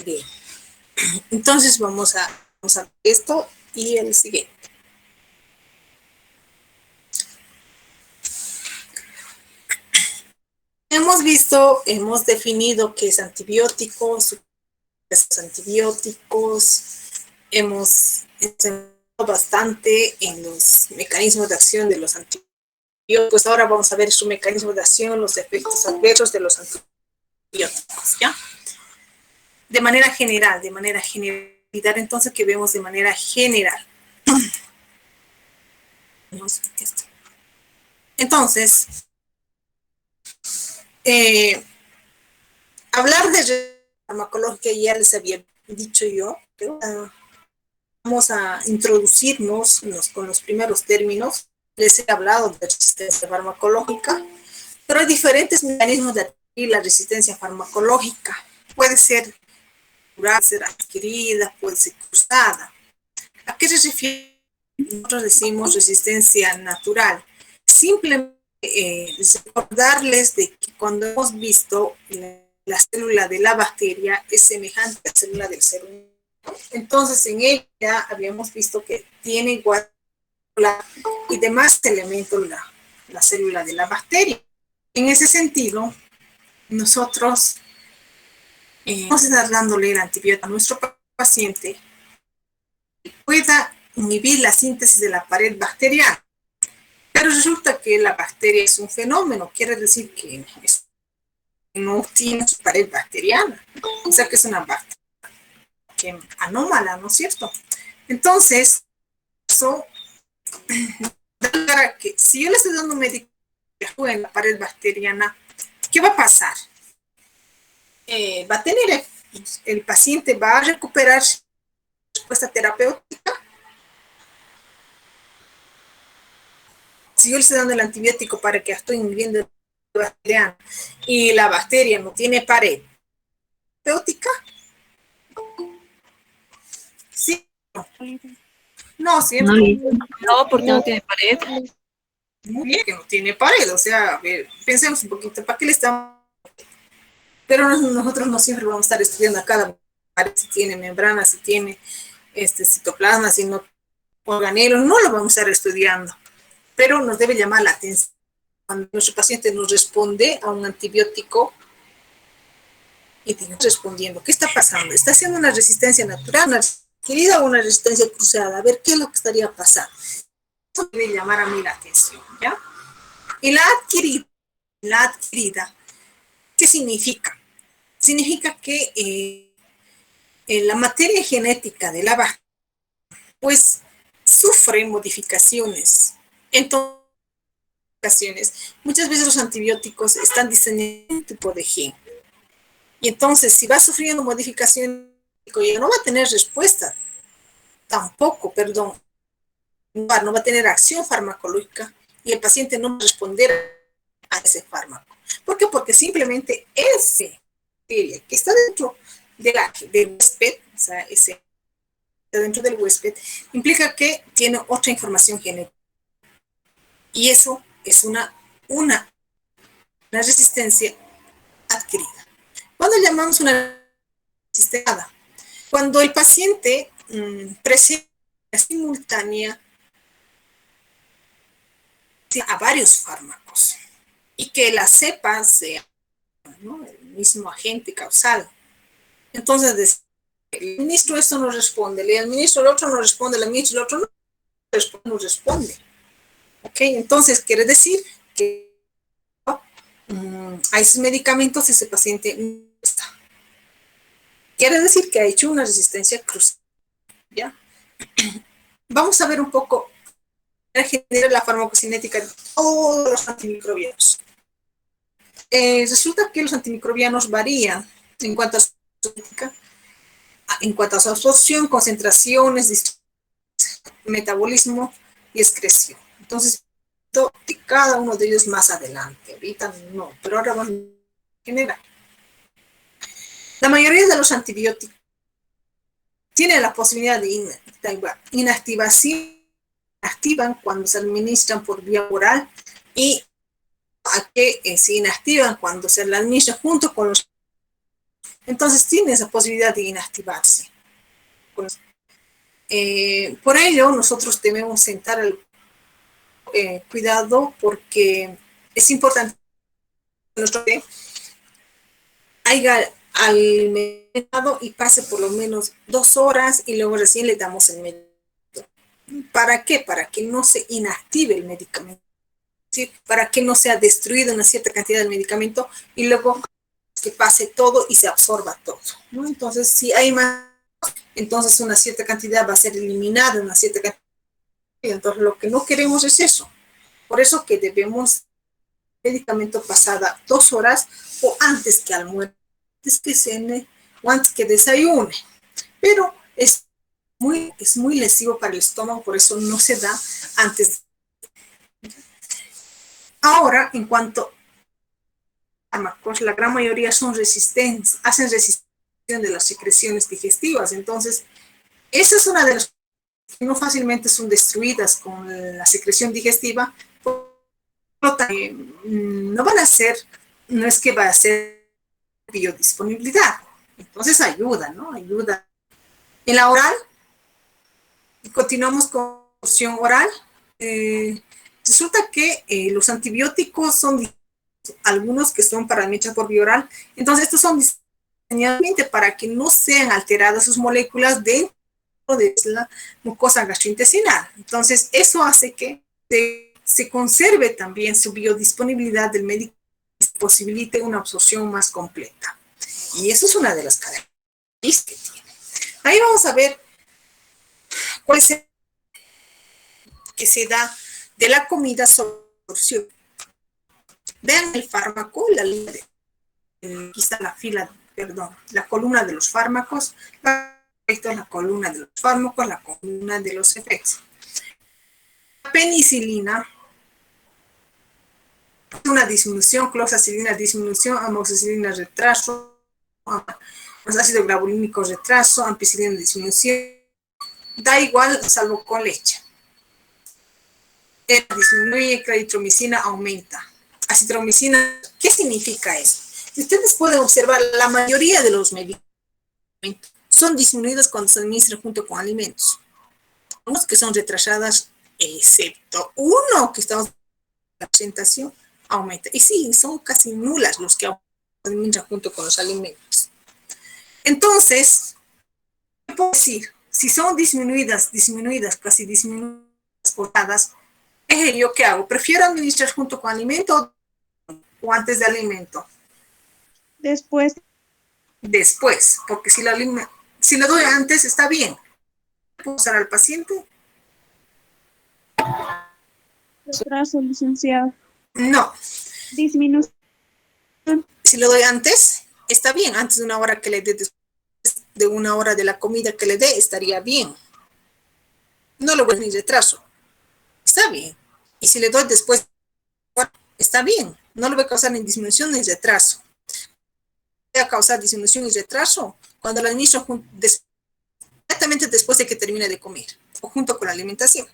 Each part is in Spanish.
Bien. Entonces vamos a ver esto y el siguiente. Hemos definido qué es antibióticos, hemos enseñado bastante en los mecanismos de acción de los antibióticos. Pues ahora vamos a ver su mecanismo de acción, los efectos adversos de los antibióticos, ¿ya? De manera general, entonces que vemos de manera general. Entonces, hablar de farmacología ya les había dicho yo, pero vamos a introducirnos con los primeros términos. Les he hablado de resistencia farmacológica, pero hay diferentes mecanismos de adquirir la resistencia farmacológica. Puede ser puede ser adquirida, puede ser cruzada. ¿A qué se refiere? Nosotros decimos resistencia natural. Simplemente recordarles de que cuando hemos visto la célula de la bacteria es semejante a la célula del ser humano. Entonces, en ella habíamos visto que tiene igual y demás elementos la célula de la bacteria. En ese sentido, nosotros vamos a estar dándole el antibiótico a nuestro paciente que pueda inhibir la síntesis de la pared bacteriana. Pero resulta que la bacteria es un fenómeno, quiere decir que no tiene su pared bacteriana, o sea que es una bacteria anómala, ¿no es cierto? Entonces, eso para que si yo le estoy dando un medicamento que actúa en la pared bacteriana, ¿qué va a pasar? Va a tener, el paciente va a recuperar su respuesta terapéutica. Si yo le estoy dando el antibiótico para que actúe inhibiendo la bacteriana y la bacteria no tiene pared terapéutica, sí. No, No, siempre. no, porque no tiene pared. Muy bien, que no tiene pared, o sea, a ver, pensemos un poquito, ¿para qué le estamos? Pero nosotros no siempre vamos a estar estudiando a cada pared, si tiene membrana, si tiene citoplasma, si no organelos, no lo vamos a estar estudiando, pero nos debe llamar la atención cuando nuestro paciente nos responde a un antibiótico y tiene respondiendo, ¿qué está pasando? ¿Está haciendo una resistencia natural, una adquirida o una resistencia cruzada? A ver, ¿qué es lo que estaría pasando? Eso debe llamar a mí la atención, ¿ya? Y la adquirida, ¿qué significa? Significa que la materia genética de la bacteria, pues, sufre modificaciones. Entonces, muchas veces los antibióticos están diseñados en un tipo de gen. Y entonces, si va sufriendo modificaciones, ya no va a tener respuesta, tampoco, perdón, no va a tener acción farmacológica y el paciente no va a responder a ese fármaco. ¿Por qué? Porque simplemente ese bacteria que está dentro del huésped, o sea, ese dentro del huésped, implica que tiene otra información genética. Y eso es una resistencia adquirida. ¿Cuándo llamamos una resistencia? Cuando el paciente presenta simultánea a varios fármacos y que la cepa sea, ¿no?, el mismo agente causal. Entonces, el ministro esto no responde, el ministro el otro no responde, el ministro el otro no responde. ¿Ok? Entonces, quiere decir que a esos medicamentos ese paciente no está. Quiere decir que ha hecho una resistencia cruzada. ¿Ya? Vamos a ver un poco la farmacocinética de todos los antimicrobianos. Resulta que los antimicrobianos varían en cuanto a su absorción, concentraciones, metabolismo y excreción. Entonces, cada uno de ellos más adelante. Ahorita no, pero ahora vamos a generar. La mayoría de los antibióticos tienen la posibilidad de inactivación, activan cuando se administran por vía oral y a que se inactivan cuando se la administra junto con los entonces tiene esa posibilidad de inactivarse. Por ello, nosotros debemos sentar el cuidado porque es importante que nuestro bebé haya alimentado y pase por lo menos 2 horas y luego recién le damos el medicamento. ¿Para qué? Para que no se inactive el medicamento, ¿sí? Para que no sea destruido una cierta cantidad del medicamento y luego que pase todo y se absorba todo, ¿no? Entonces, si hay más, entonces una cierta cantidad va a ser eliminada, una cierta cantidad. Entonces, lo que no queremos es eso. Por eso que debemos medicamento pasada 2 horas o antes que almuerce, antes que cene o antes que desayune. Pero es muy lesivo para el estómago, por eso no se da antes. Ahora, en cuanto a fármacos, la gran mayoría son resistentes, hacen resistencia de las secreciones digestivas. Entonces, esa es una de las que no fácilmente son destruidas con la secreción digestiva. No van a ser, no es que va a ser biodisponibilidad. Entonces ayuda, ¿no? Ayuda. En la oral, continuamos con la opción oral. Resulta que los antibióticos son algunos que son para mecha por vía oral. Entonces, estos son diseñados para que no sean alteradas sus moléculas dentro de la mucosa gastrointestinal. Entonces, eso hace que se conserve también su biodisponibilidad del medicamento y posibilite una absorción más completa. Y eso es una de las características que tiene. Ahí vamos a ver cuál es el que se da de la comida sobre absorción. Vean el fármaco, aquí está la fila, perdón, la columna de los fármacos, esto es la columna de los fármacos, la columna de los efectos. La penicilina, una disminución, cloxacilina disminución, amoxicilina retraso, ácido glabulínico retraso, ampicilina disminución, da igual salvo con leche. Disminuye, claritromicina aumenta. Acitromicina, ¿qué significa eso? Ustedes pueden observar, la mayoría de los medicamentos son disminuidos cuando se administran junto con alimentos. Unos que son retrasadas, excepto uno que estamos en la presentación, aumenta. Y sí, son casi nulas los que administran junto con los alimentos. Entonces, ¿qué puedo decir? Si son disminuidas, casi disminuidas, portadas, ¿yo qué hago? ¿Prefiero administrar junto con alimento o antes de alimento? Después. Después, porque si lo doy antes, está bien. ¿Puedo usar al paciente? Retraso, licenciado. No. Disminución. Si lo doy antes, está bien. Antes de una hora que le dé, después de una hora de la comida que le dé, estaría bien. No lo voy a ni retraso. Está bien. Y si le doy después, está bien. No le voy a causar ni disminución ni retraso. Voy a causar disminución y retraso cuando la administro inmediatamente después de que termine de comer o junto con la alimentación.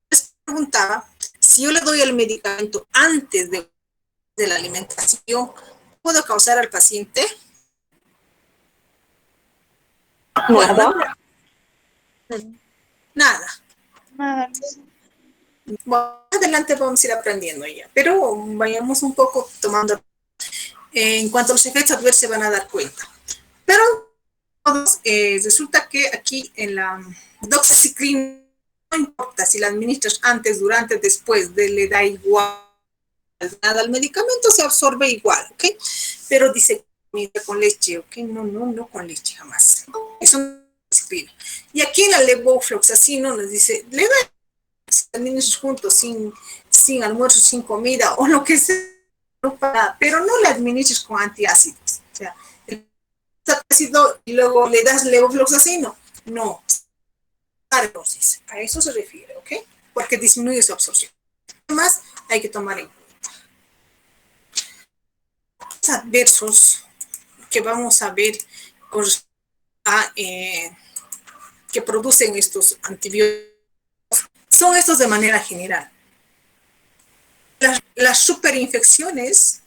Les preguntaba si yo le doy el medicamento antes de la alimentación, ¿puedo causar al paciente? Nada. Nada. Nada. Bueno, adelante vamos a ir aprendiendo ya, pero vayamos un poco tomando. En cuanto a los efectos adversos se van a dar cuenta. Pero resulta que aquí en la doxiciclina no importa si la administras antes, durante, después, le da igual nada al medicamento, se absorbe igual, ¿ok? Pero dice con leche, ¿ok? No con leche jamás. Eso no es disciplina. Y aquí en la levofloxacino nos dice, le da administras juntos, sin almuerzo, sin comida, o lo que sea, pero no le administres con antiácidos. O sea, el ácido y luego le das levofloxacino. No. A eso se refiere, ¿ok? Porque disminuye su absorción. Además, hay que tomar en cuenta. Los adversos que vamos a ver que producen estos antibióticos son estos de manera general. Las superinfecciones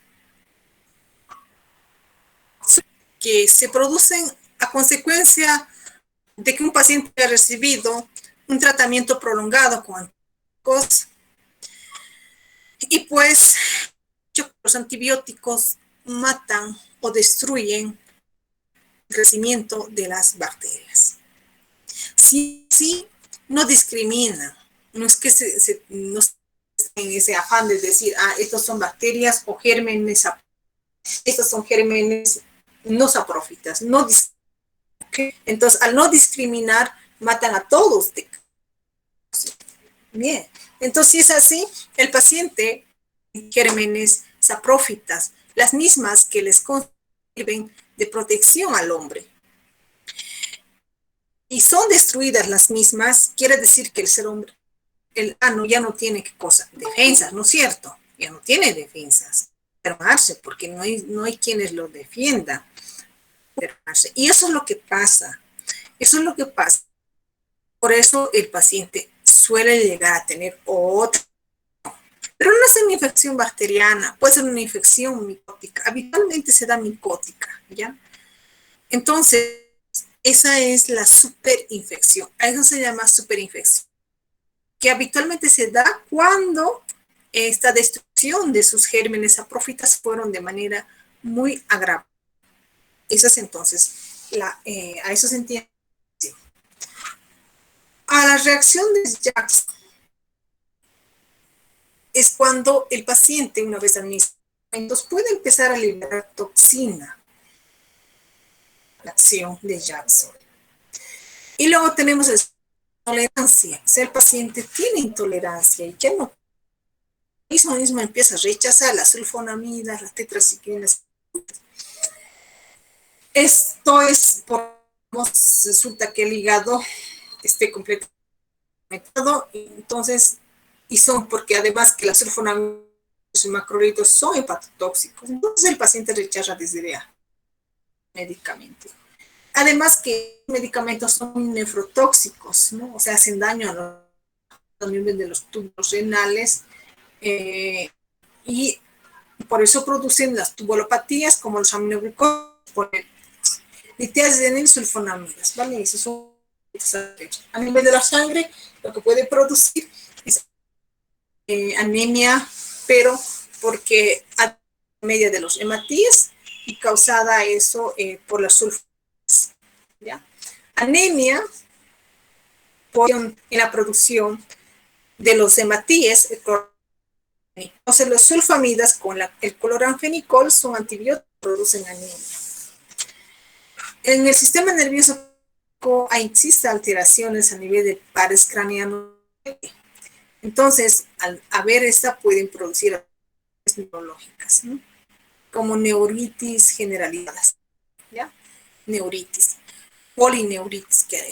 que se producen a consecuencia de que un paciente ha recibido un tratamiento prolongado con antibióticos y pues los antibióticos matan o destruyen el crecimiento de las bacterias. Si sí, no discriminan, no es que no en ese afán de decir, estos son bacterias o gérmenes, estos son gérmenes no saprófitas, no discriminan. Entonces, al no discriminar, matan a todos. Bien, entonces si es así, el paciente gérmenes saprófitas, las mismas que les sirven de protección al hombre. Y son destruidas las mismas, quiere decir que el ser hombre, el ano ya no tiene qué cosa, defensas, ¿no es cierto? Ya no tiene defensas. Enfermarse, porque no hay quienes lo defiendan. Y eso es lo que pasa. Eso es lo que pasa. Por eso el paciente suele llegar a tener otra. Pero no es una infección bacteriana, puede ser una infección micótica. Habitualmente se da micótica, ¿ya? Entonces, esa es la superinfección. A eso se llama superinfección, que habitualmente se da cuando esta destrucción de sus gérmenes saprófitas fueron de manera muy agravada. Eso es entonces, a eso se entiende. A la reacción de Jackson es cuando el paciente, una vez administrado, puede empezar a liberar toxina, la acción de Jackson. Y luego tenemos la intolerancia. O sea, el paciente tiene intolerancia y ya no. Mismo empieza a rechazar las sulfonamidas, las tetraciclinas. Esto es por resulta que el hígado esté completamente conectado, entonces, y son porque además que las sulfonamidas y macrolitos son hepatotóxicos, entonces el paciente rechaza desde ya medicamentos. Además que los medicamentos son nefrotóxicos, ¿no? O sea, hacen daño a los miembros de los tubos renales y por eso producen las tubulopatías como los aminoglucósidos, litiasis sulfonamidas, ¿vale? Eso son a nivel de la sangre, lo que puede producir es anemia, pero porque a media de los hematíes y causada eso por las sulfamidas, ¿ya? Anemia en la producción de los hematíes. Entonces, los sulfamidas con el cloranfenicol son antibióticos que producen anemia. En el sistema nervioso existen alteraciones a nivel de pares craneanos. Entonces, al haber esta, pueden producir neurológicas, ¿no? Como neuritis generalizadas, ¿ya? Neuritis, polineuritis, que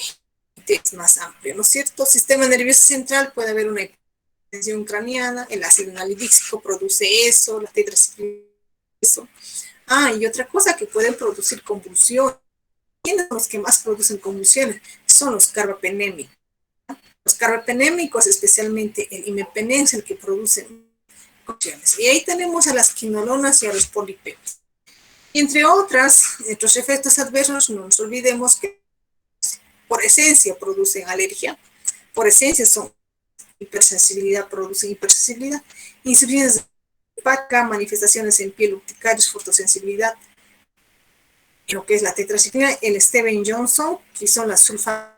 es más amplio, ¿no es cierto? Sistema nervioso central puede haber una hipertensión craneana, el ácido nalidíxico produce eso, la tetraciclina, eso. Y otra cosa que pueden producir convulsiones. ¿Quiénes son los que más producen convulsiones? Son los carbapenémicos. Los carbapenémicos, especialmente el imipenem, es el que produce convulsiones. Y ahí tenemos a las quinolonas y a los polipéptidos. Y entre otros efectos adversos, no nos olvidemos que por esencia producen alergia, por esencia son hipersensibilidad, producen hipersensibilidad, insuficiencia hepática, manifestaciones en piel, urticarias, fotosensibilidad, lo que es la tetraciclina, el Steven-Johnson, que son las sulfamidas.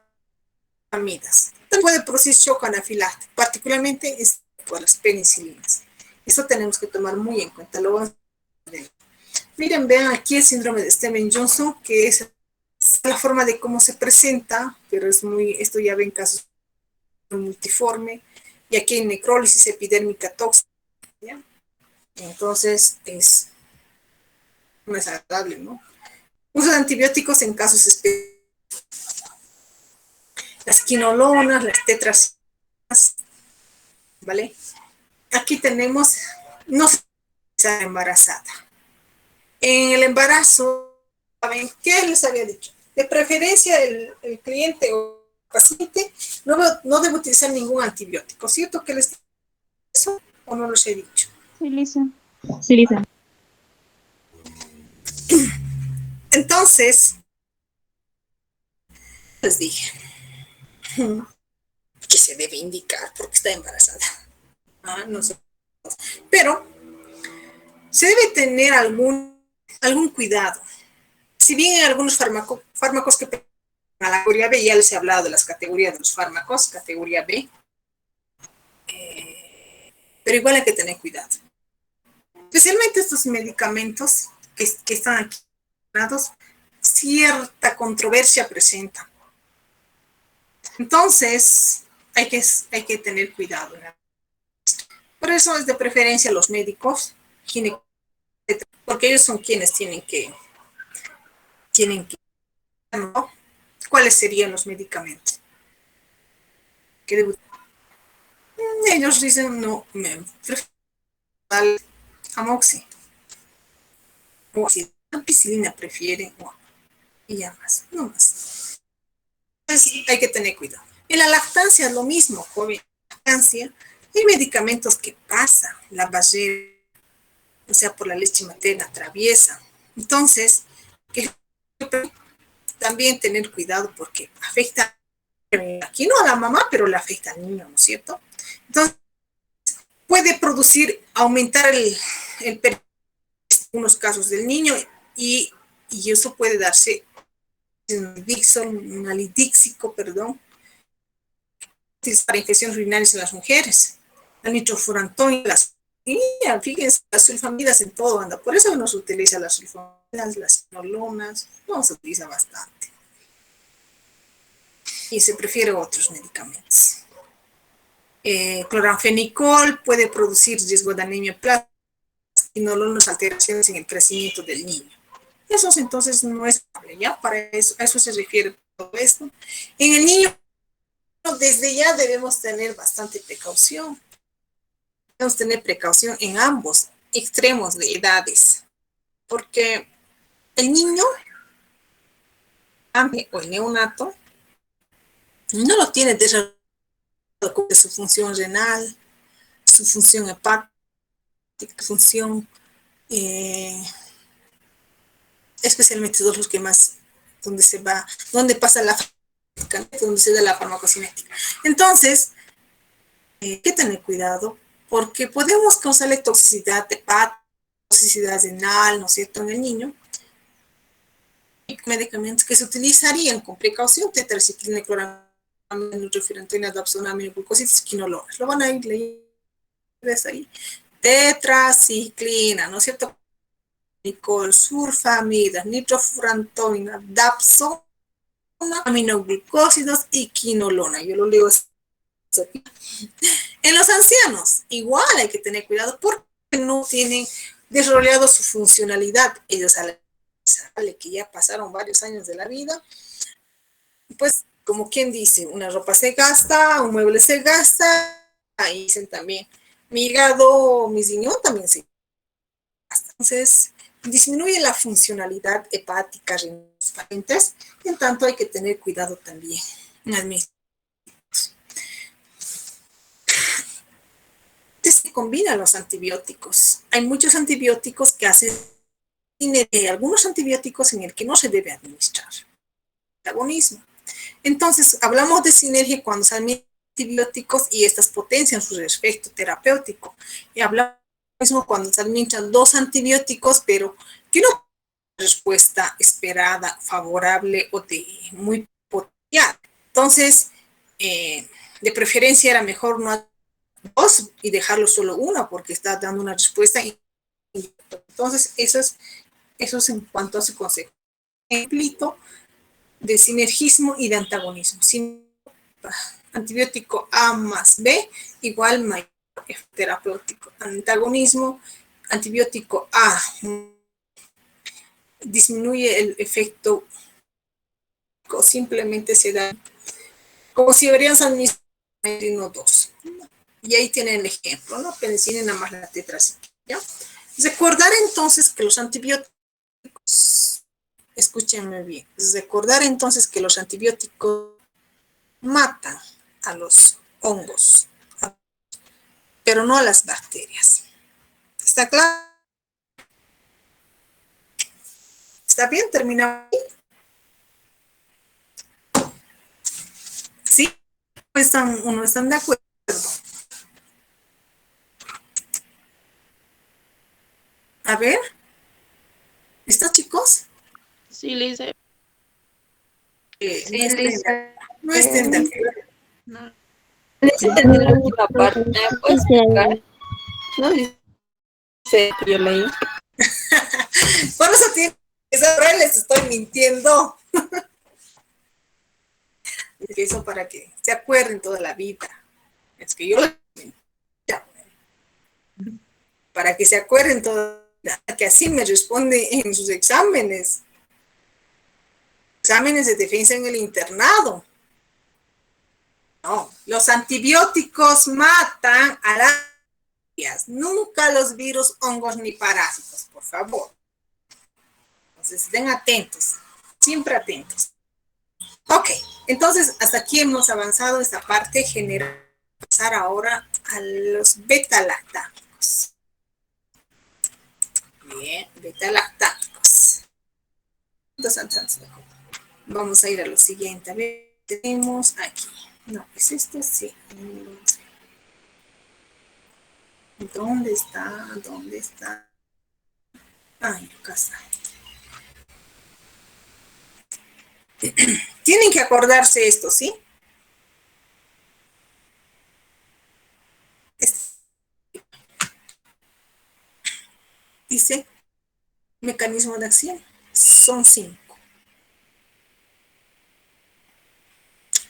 También puede producir shock anafiláctico, particularmente por las penicilinas. Eso tenemos que tomar muy en cuenta. Miren, vean aquí el síndrome de Steven-Johnson, que es la forma de cómo se presenta, pero esto ya ven casos multiforme, y aquí hay necrólisis epidérmica tóxica, ¿ya? Entonces no es agradable, ¿no? Uso de antibióticos en casos específicos. Las quinolonas, las tetraciclinas, ¿vale? Aquí tenemos, no se está embarazada. En el embarazo, ¿saben qué les había dicho? De preferencia el cliente o paciente no debe utilizar ningún antibiótico, ¿cierto? ¿Que les digo eso o no los he dicho? Sí, Lisa. Sí, Lisa. Entonces, les dije que se debe indicar porque está embarazada. No sé. Pero se debe tener algún cuidado. Si bien hay algunos fármacos que a la categoría B, ya les he hablado de las categorías de los fármacos, categoría B, pero igual hay que tener cuidado. Especialmente estos medicamentos que están aquí, cierta controversia presenta. Entonces, hay que tener cuidado, ¿no? Por eso es de preferencia los médicos, porque ellos son quienes tienen que ¿no? ¿Cuáles serían los medicamentos? Ellos dicen, no, me prefiero al amoxi, o si ampicilina prefieren, y ya más, no más. Entonces, hay que tener cuidado. En la lactancia es lo mismo, joven. Lactancia, hay medicamentos que pasan la barrera, o sea, por la leche materna, atraviesan. Entonces, también tener cuidado porque afecta, aquí no a la mamá, pero le afecta al niño, ¿no es cierto? Entonces, puede aumentar el en unos casos del niño y eso puede darse un alidíxico, perdón, para infecciones urinarias en las mujeres, el nitrofurantoin, fíjense, las sulfamidas en todo anda, por eso no se utiliza las sulfamidas, las quinolonas, no se utiliza bastante. Y se prefiere otros medicamentos. Cloranfenicol puede producir riesgo de anemia plástica, quinolonas, alteraciones en el crecimiento del niño. Eso entonces no es estable, ¿ya? Para eso, a eso se refiere todo esto. En el niño, desde ya debemos tener bastante precaución. Debemos tener precaución en ambos extremos de edades, porque el niño o el neonato no lo tiene desarrollado de su función renal, su función hepática, función, especialmente todos los que más, donde pasa donde se da la farmacocinética. Entonces, hay que tener cuidado porque podemos causarle toxicidad hepática, toxicidad renal, ¿no es cierto?, en el niño. Medicamentos que se utilizarían con precaución, tetraciclina, cloramina, nutrofurantoína, dapsona, aminoglucósidos, quinolonas. Lo van a ir leyendo ahí. Tetraciclina, ¿no es cierto? Nicol, sulfamidas, nitrofurantoína, dapsona, aminoglucósidos y quinolona. Yo lo leo aquí. En los ancianos, igual hay que tener cuidado porque no tienen desarrollado su funcionalidad. Ellos sale que ya pasaron varios años de la vida, pues como quien dice, una ropa se gasta, un mueble se gasta, ahí dicen también, mi hígado, mi riñón también se gasta. Entonces, disminuye la funcionalidad hepática en los pacientes, y en tanto hay que tener cuidado también. Se combinan los antibióticos. Hay muchos antibióticos que hacen algunos antibióticos en el que no se debe administrar antagonismo. Entonces, hablamos de sinergia cuando se administran antibióticos y estas potencian su efecto terapéutico. Y hablamos mismo cuando se administran dos antibióticos, pero que no hay respuesta esperada, favorable o de muy potencial. Entonces, de preferencia era mejor no dos y dejarlo solo una porque está dando una respuesta. Entonces, eso es en cuanto a su concepto. Ejemplo de sinergismo y de antagonismo. Antibiótico A más B igual mayor terapéutico. Antagonismo, antibiótico A disminuye el efecto, simplemente se da como si habrían administrado 2. Y ahí tienen el ejemplo, ¿no? Penicilina más la tetraciclina. Recordar entonces que los antibióticos, escúchenme bien, recordar entonces que los antibióticos matan a los hongos, pero no a las bacterias. ¿Está claro? ¿Está bien? ¿Terminamos? ¿Sí? ¿O no están de acuerdo? A ver. ¿Estos chicos? Sí, Lisa. Sí, Lisa. No estén de acuerdo. No. Lisa terminó la última parte. ¿Puedes explicar? No dice que yo leí. Por eso tienen que saber, les estoy mintiendo. Eso para que se acuerden toda la vida. Es que yo para que se acuerden toda la vida, que así me responde en sus exámenes. Exámenes de defensa en el internado. No, los antibióticos matan a las bacterias, nunca los virus, hongos ni parásitos, por favor. Entonces, estén atentos, siempre atentos. Ok, entonces hasta aquí hemos avanzado esta parte general. Pasar ahora a los beta-lactámicos. Bien, beta-lactámicos. Vamos a ir a lo siguiente. A ver, tenemos aquí. No, ¿es esto? Sí. ¿Dónde está? ¿Dónde está? Ay, acá está. Tienen que acordarse esto, ¿sí? Dice, mecanismo de acción. Son 5.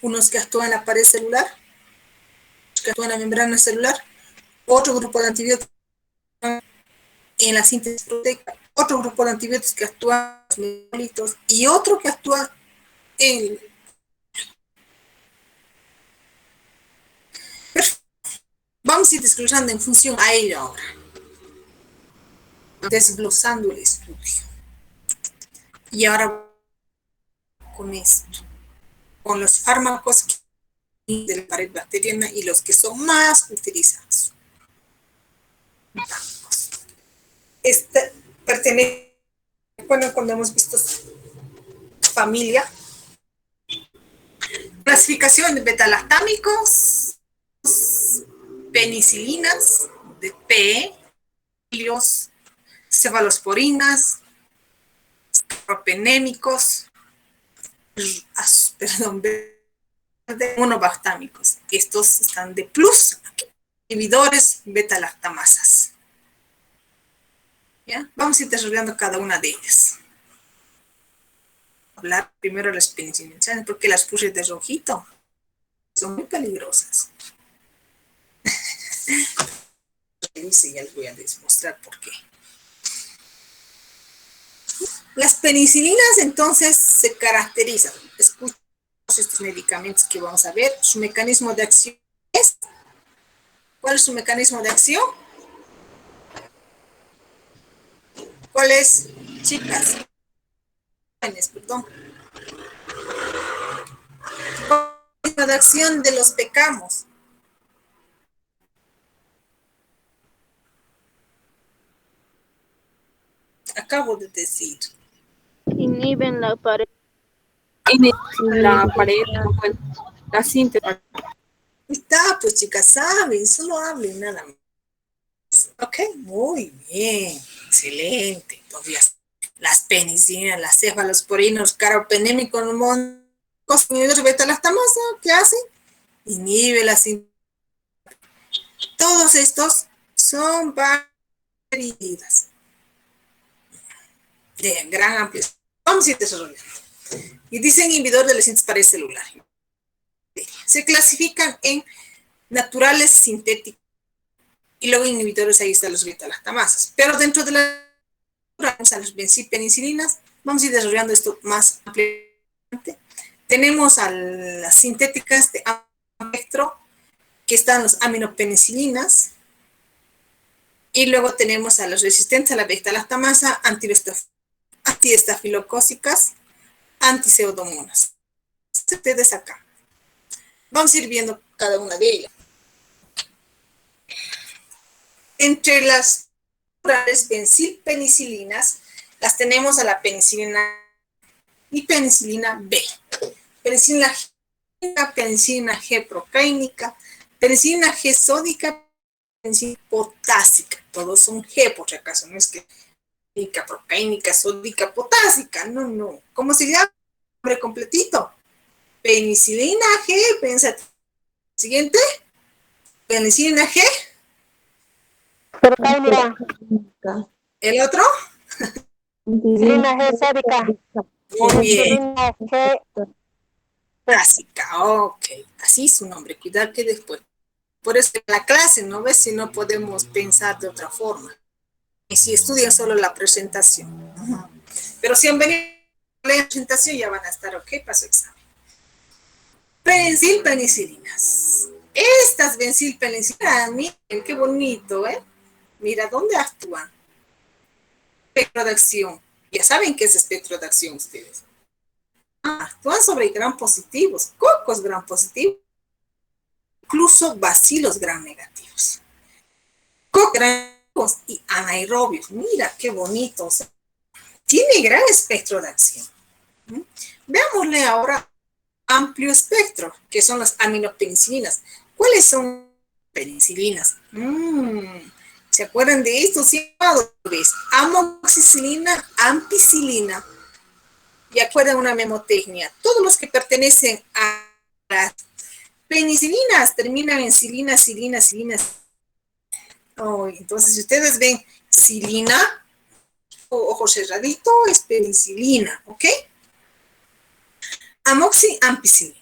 Unos que actúan en la pared celular, que actúan en la membrana celular, otro grupo de antibióticos en la síntesis proteica, otro grupo de antibióticos que actúan en los metabolitos y otro que actúa en... Perfecto. Vamos a ir desglosando en función a ello ahora. Desglosando el estudio. Y ahora con esto, con los fármacos de la pared bacteriana y los que son más utilizados. Este pertenece, bueno, cuando hemos visto familia, clasificación de betalactámicos, penicilinas, de P, cefalosporinas, propenémicos, monobactámicos. Estos están de plus, inhibidores beta-lactamasas. ¿Ya? Vamos a ir desarrollando cada una de ellas. Hablar primero de las penicilinas, ¿saben por qué las puse de rojito? Son muy peligrosas. Y ya les voy a demostrar por qué. Las penicilinas entonces se caracterizan. Escuchen estos medicamentos que vamos a ver. Su mecanismo de acción es. ¿Cuál es su mecanismo de acción? ¿Cuál es, chicas? Perdón. Mecanismo de acción de los pecamos. Acabo de decir. Inhiben la pared. La pared, bueno, la síntesis. Está, pues chicas, saben, solo hablen nada más. Ok, muy bien, excelente. Entonces, las penicilinas, las cefalosporinos, carbapenémicos, inhibidores beta-lactamasa, ¿qué hacen? Inhibe la síntesis. Todos estos son bacterias. De gran amplitud. Vamos a ir desarrollando. Y dicen inhibidor de la síntesis pared celular. Se clasifican en naturales, sintéticos, y luego inhibidores, ahí están los beta-lactamasas. Pero dentro de las penicilinas, vamos a ir desarrollando esto más ampliamente. Tenemos a las sintéticas de espectro, que están los aminopenicilinas, y luego tenemos a los resistentes a la beta-lactamasa, antiestafilocócicas, antiseudomonas. Ustedes acá. Vamos a ir viendo cada una de ellas. Entre las naturales benzilpenicilinas, las tenemos a la penicilina y penicilina B. Penicilina G, penicilina G procáinica, penicilina G sódica, penicilina potásica. Todos son G, por si acaso, no es que procáinica, sódica, potásica. No, no. ¿Cómo se llama? Nombre completito. Penicilina G, pensate. Siguiente. Penicilina G. Procáinica. ¿El otro? Penicilina G sódica. Muy bien. Penicilina G Clásica, ok. Así es su nombre. Cuidado que después. Por eso en la clase, ¿no ves? Si no podemos pensar de otra forma. Y si estudian solo la presentación. Pero si han venido a la presentación ya van a estar ok para su examen. Penicilinas. Estas penicilinas, miren qué bonito, ¿eh? Mira, ¿dónde actúan? Espectro de acción. Ya saben qué es espectro de acción ustedes. Actúan sobre gram positivos, cocos gram positivos, incluso bacilos gram negativos. Cocos gram negativos y anaerobios. Mira qué bonitos. Tiene gran espectro de acción. Veámosle ahora amplio espectro, que son las aminopenicilinas. ¿Cuáles son penicilinas? ¿Se acuerdan de esto? Sí, amoxicilina, ampicilina. Y acuerdan una memotecnia. Todos los que pertenecen a las penicilinas terminan en silina, silina, silina. Oh, entonces, si ustedes ven silina, ojo cerradito, es penicilina, ¿ok? Amoxiampicilina.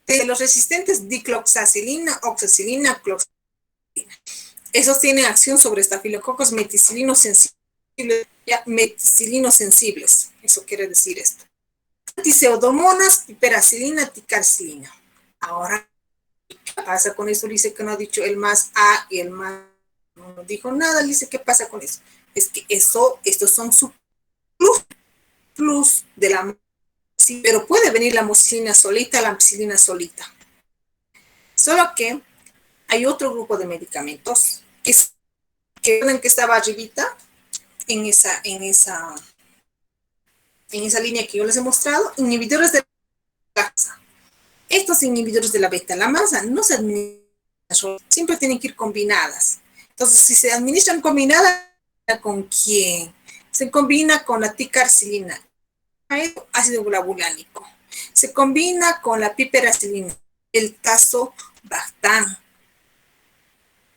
De los resistentes dicloxacilina, oxacilina, cloxacilina. Esos tienen acción sobre estafilococos meticilinos sensibles. Eso quiere decir esto. Antiseudomonas, piperacilina, ticarcilina. Ahora, ¿qué pasa con eso? Dice que no ha dicho el más A y el más... No dijo nada, dice ¿qué pasa con eso? Es que estos son su plus de la... Sí, pero puede venir la amoxicilina solita, la ampicilina solita. Solo que hay otro grupo de medicamentos que estaba arribita en esa línea que yo les he mostrado, inhibidores de la lactasa. Estos inhibidores de la beta-lactasa no se administran, siempre tienen que ir combinadas. Entonces, si se administran combinadas, ¿con quién? Se combina con la ticarcilina, ácido glavulánico. Se combina con la piperacilina, el tazobactam.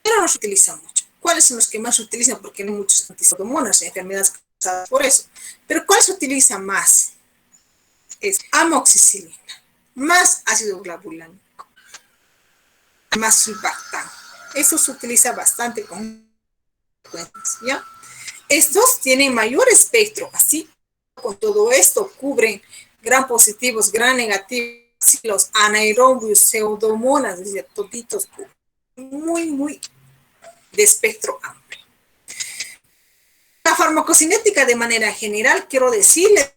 Pero no se utiliza mucho. ¿Cuáles son los que más se utilizan? Porque no hay muchos antiseudomonas, enfermedades causadas por eso. Pero ¿cuál se utiliza más? Es amoxicilina, más ácido glavulánico, más sulbactam. Eso se utiliza bastante con frecuencia, ¿ya? Estos tienen mayor espectro, así con todo esto cubren gram positivos, gram negativos, los anaerobios, pseudomonas, es decir, toditos cubren. Muy de espectro amplio. La farmacocinética de manera general, quiero decirles,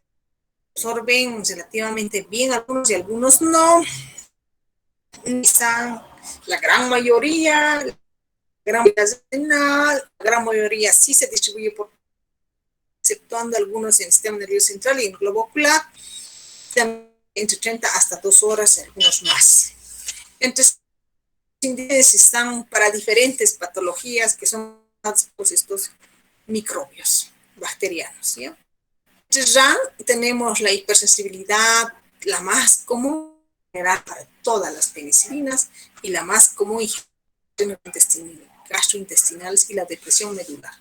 absorben relativamente bien algunos y algunos no. La gran mayoría, la gran mayoría sí se distribuye por, exceptuando algunos en el sistema nervioso central y en el globo ocular, entre 30 hasta 2 horas, algunos más. Entonces, índices están para diferentes patologías que son estos microbios bacterianos, ¿ya? Entonces, tenemos la hipersensibilidad, la más común para todas las penicilinas y la más común gastrointestinales y la depresión medular.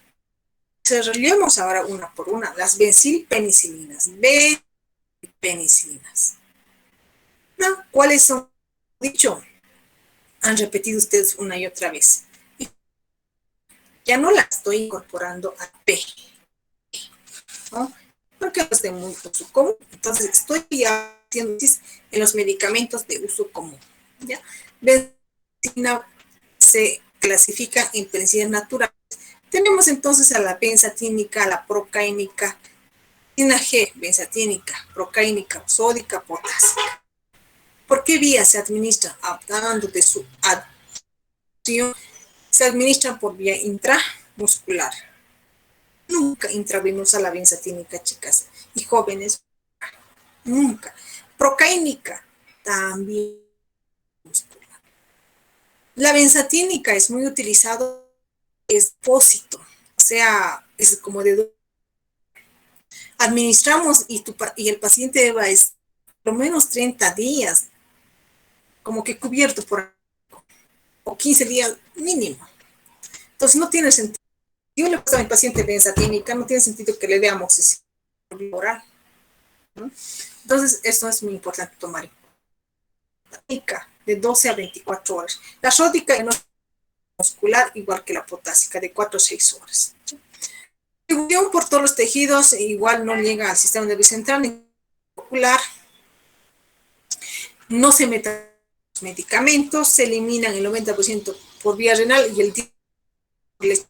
Relevemos ahora una por una las benzilpenicilinas. Penicilinas. ¿No? ¿Cuáles son? Dicho, han repetido ustedes una y otra vez. Ya no la estoy incorporando a P, ¿no? Porque es de muy uso común. Entonces estoy ya haciendo en los medicamentos de uso común. ¿Ya? Benzina se clasifica en penicilinas naturales. Tenemos entonces a la benzatínica, la procáinica, G, benzatínica, procáinica, sódica, potásica. ¿Por qué vía se administra? Hablando de su acción, se administra por vía intramuscular. Nunca intravenosa la benzatínica, chicas y jóvenes. Nunca. Procaínica, también muscular. La benzatínica es muy utilizado, es depósito, o sea, es como de administramos y el paciente va es por lo menos 30 días, como que cubierto por o 15 días mínimo. Entonces no tiene sentido. Si yo le paso a mi paciente benzatínica, no tiene sentido que le dé amoxicilina oral, ¿no? Entonces, esto es muy importante tomar de 12 a 24 horas. La ródica no es muscular, igual que la potásica, de 4 a 6 horas. Distribución por todos los tejidos, igual no llega al sistema nervioso central, ocular. No se meten los medicamentos, se eliminan el 90% por vía renal y el 10%.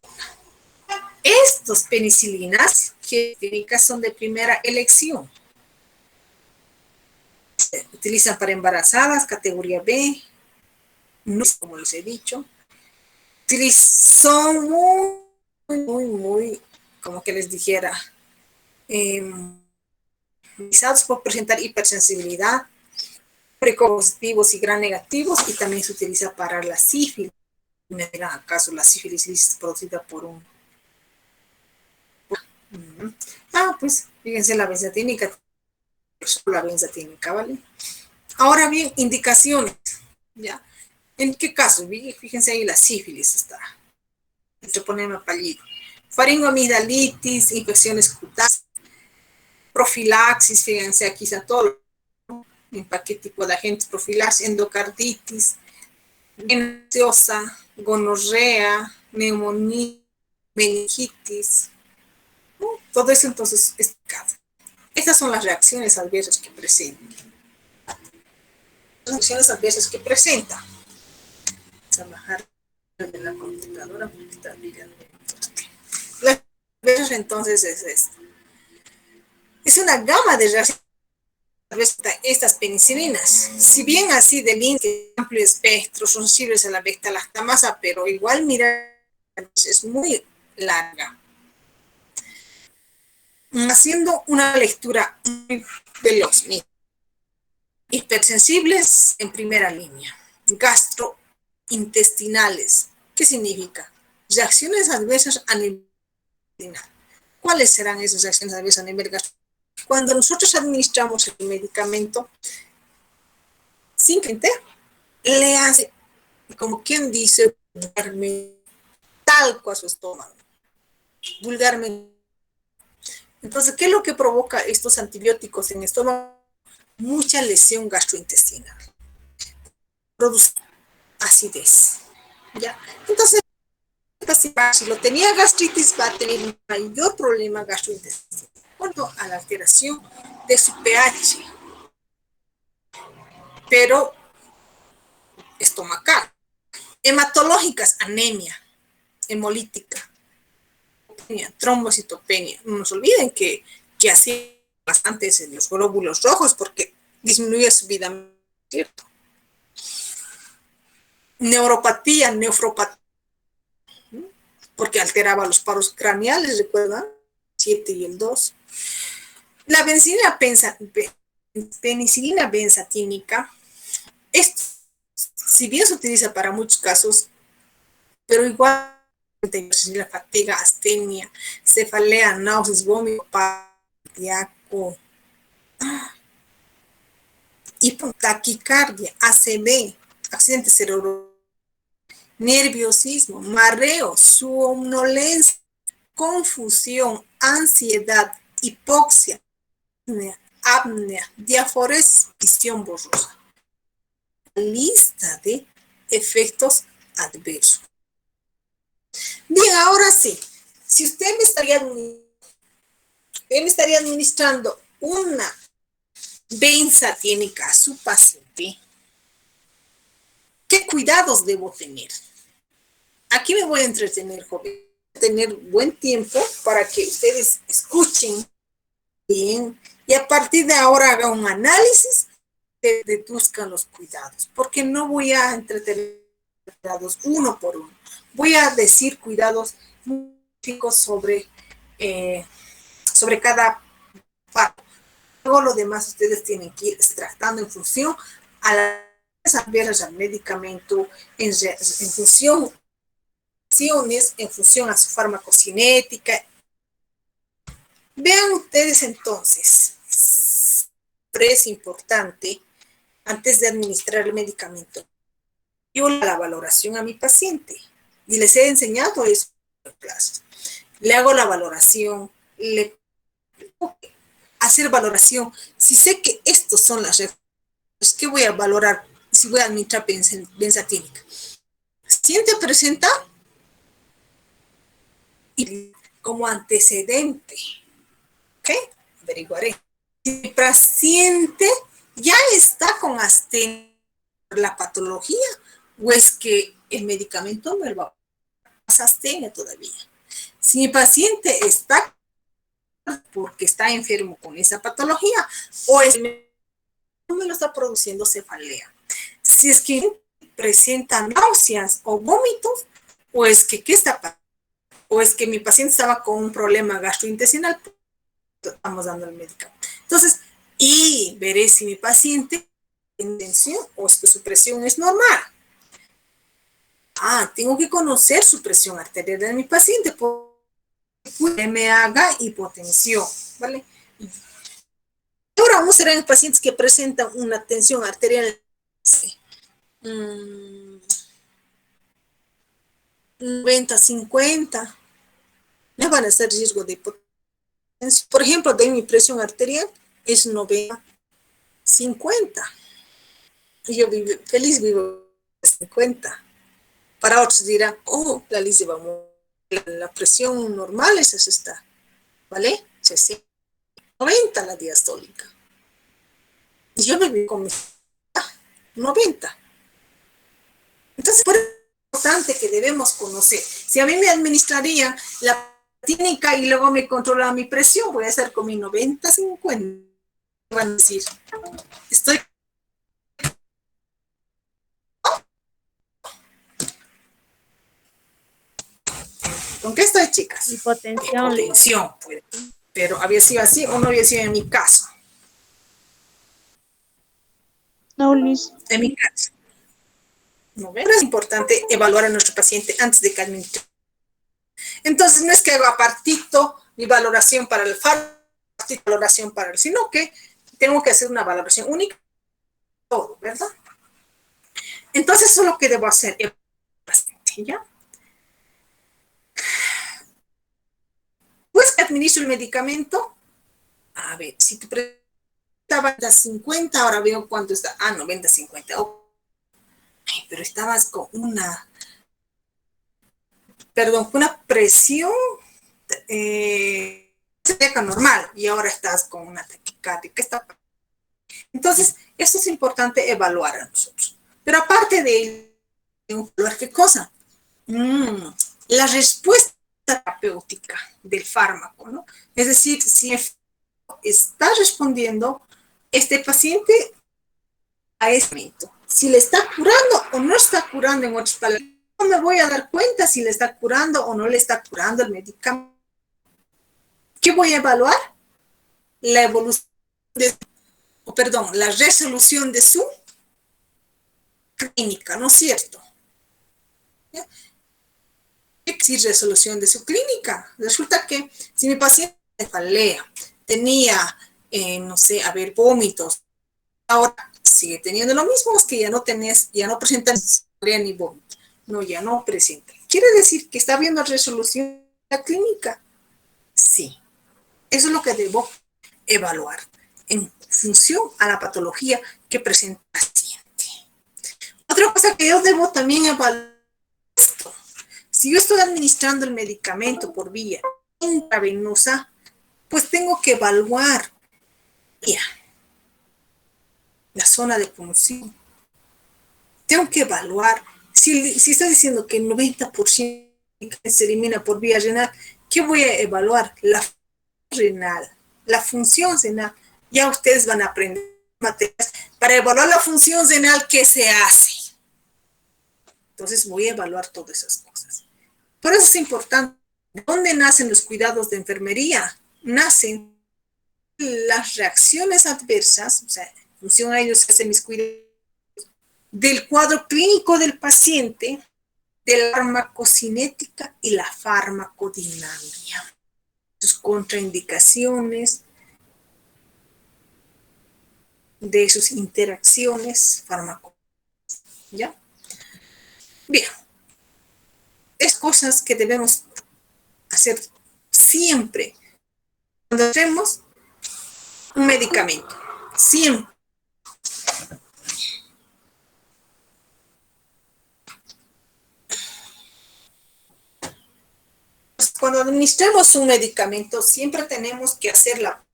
Estos penicilinas genéricas son de primera elección. Se utilizan para embarazadas, categoría B, no es como les he dicho. Son muy, como que les dijera, utilizados por presentar hipersensibilidad, prepositivos y gran negativos, y también se utiliza para la sífilis. Me dirán, ¿acaso la sífilis es producida por un... pues, fíjense la benzatínica, la benzatínica, ¿vale? Ahora bien, indicaciones, ¿ya? ¿En qué caso? Fíjense ahí la sífilis está. Troponema pallido. Faringoamigdalitis, infecciones cutáneas, profilaxis, fíjense aquí está todo. ¿En qué tipo de agentes? Profilaxis, endocarditis, gaseosa, gonorrea, neumonía, meningitis. Todo eso entonces es picado. Estas son las reacciones adversas que presentan. Las reacciones adversas que presenta. Vamos a bajar de la computadora porque está mirando. Las adversas entonces es esto. Es una gama de reacciones adversas estas penicilinas. Si bien así del índice amplio espectro son sensibles a la beta-lactamasa, pero igual mira es muy larga. Haciendo una lectura muy veloz. Hipersensibles en primera línea. Gastrointestinales. ¿Qué significa? Reacciones adversas a nivel intestinal. ¿Cuáles serán esas reacciones adversas a nivel gastrointestinal? Cuando nosotros administramos el medicamento, sin que le hace, como quien dice, vulgarmente, talco a su estómago. Vulgarmente. Entonces, ¿qué es lo que provoca estos antibióticos en el estómago? Mucha lesión gastrointestinal. Produce acidez. ¿Ya? Entonces, si lo tenía gastritis, va a tener un mayor problema gastrointestinal. Cuanto a la alteración de su pH, pero estomacal. Hematológicas, anemia, hemolítica, trombocitopenia. No nos olviden que así bastantes en los glóbulos rojos porque disminuye su vida, ¿cierto? Neuropatía, nefropatía, porque alteraba los paros craneales, ¿recuerdan? 7 y el 2. La penicilina benzatínica, si bien se utiliza para muchos casos, pero igual la fatiga, astenia, cefalea, náuseas, vómito, cardíaco, hipotaquicardia, ACV, accidente cerebral, nerviosismo, mareo, somnolencia, confusión, ansiedad, hipoxia, apnea, diaforesis, visión borrosa. Lista de efectos adversos. Bien, ahora sí, si usted me estaría administrando una benzatínica a su paciente, ¿qué cuidados debo tener? Aquí me voy a entretener, joven. Tener buen tiempo para que ustedes escuchen bien y a partir de ahora haga un análisis que deduzcan los cuidados, porque no voy a entretener cuidados uno por uno. Voy a decir cuidados muy chicos sobre sobre cada paso. Luego lo demás ustedes tienen que ir tratando en función a las adversas al medicamento, en función en función a su farmacocinética. Vean ustedes entonces, siempre es importante, antes de administrar el medicamento, yo la valoración a mi paciente, y les he enseñado eso en clases. Le hago la valoración, le hacer valoración. Si sé que estos son las reglas, ¿qué voy a valorar si voy a administrar benzatínica? Paciente presenta y como antecedente, ¿ok? Averiguaré. Si el paciente ya está con astenia por la patología, o es que el medicamento me va a más astenia todavía. Si mi paciente está porque está enfermo con esa patología, o es que no me lo está produciendo cefalea. Si es que presenta náuseas o vómitos, o es que ¿qué está pasando? O es que mi paciente estaba con un problema gastrointestinal, estamos dando el medicamento. Entonces, y veré si mi paciente tiene tensión o es que su presión es normal. Tengo que conocer su presión arterial de mi paciente porque me haga hipotensión, ¿vale? Ahora vamos a ver en pacientes que presentan una tensión arterial 90-50, me van a hacer riesgo de hipotensión. Por ejemplo, de mi presión arterial es 90-50. Y yo feliz vivo 50. Para otros dirán, la Liz vamos, la presión normal esa está, ¿vale? 60, 90 la diastólica. Y yo me vivo con mi 90. Entonces, por eso es importante que debemos conocer. Si a mí me administraría la clínica y luego me controla mi presión, voy a hacer con mi 90-50. Van a decir, estoy... ¿Con qué estoy, chicas? Hipotensión. Hipotensión, pues. Pero había sido así o no había sido en mi caso. No, Liz. En mi caso. ¿No ven? Es importante evaluar a nuestro paciente antes de que administre. Entonces, no es que hago apartito mi valoración para el fármaco, valoración para el, sino que tengo que hacer una valoración única, todo, ¿verdad? Entonces, eso es lo que debo hacer. ¿Ya? Pues que administro el medicamento. A ver, si tu estaba a 50, ahora veo cuánto está. 90-50. Ay, pero estabas con una presión normal y ahora estás con una taquicardia. ¿Qué está pasando? Entonces, esto es importante evaluar a nosotros. Pero aparte de evaluar, ¿qué cosa? La respuesta terapéutica del fármaco, ¿no? Es decir, si está respondiendo este paciente a ese momento, si le está curando o no está curando, en otras palabras, no me voy a dar cuenta si le está curando o no le está curando el medicamento. ¿Qué voy a evaluar? La evolución la resolución de su clínica, ¿no es cierto? ¿Ya? ¿Qué quiere decir resolución de su clínica? Resulta que si mi paciente cefalea, tenía, vómitos, ahora sigue teniendo lo mismo, es que ya no presenta cefalea ni vómitos. No, ya no presenta. ¿Quiere decir que está viendo resolución de la clínica? Sí. Eso es lo que debo evaluar en función a la patología que presenta el paciente. Otra cosa que yo debo también evaluar es esto. Si yo estoy administrando el medicamento por vía intravenosa, pues tengo que evaluar la zona de punción. Tengo que evaluar, si estoy diciendo que el 90% se elimina por vía renal, ¿qué voy a evaluar? La renal, la función renal. Ya ustedes van a aprender materias para evaluar la función renal, ¿qué se hace? Entonces voy a evaluar todas esas cosas. Por eso es importante ¿Dónde nacen los cuidados de enfermería? Nacen las reacciones adversas, o sea, en función a ellos se hacen mis cuidados, del cuadro clínico del paciente, de la farmacocinética y la farmacodinámica, sus contraindicaciones, de sus interacciones farmacológicas, ¿ya? Bien, es cosas que debemos hacer siempre cuando hacemos un medicamento, siempre. Cuando administramos un medicamento, siempre tenemos que hacer la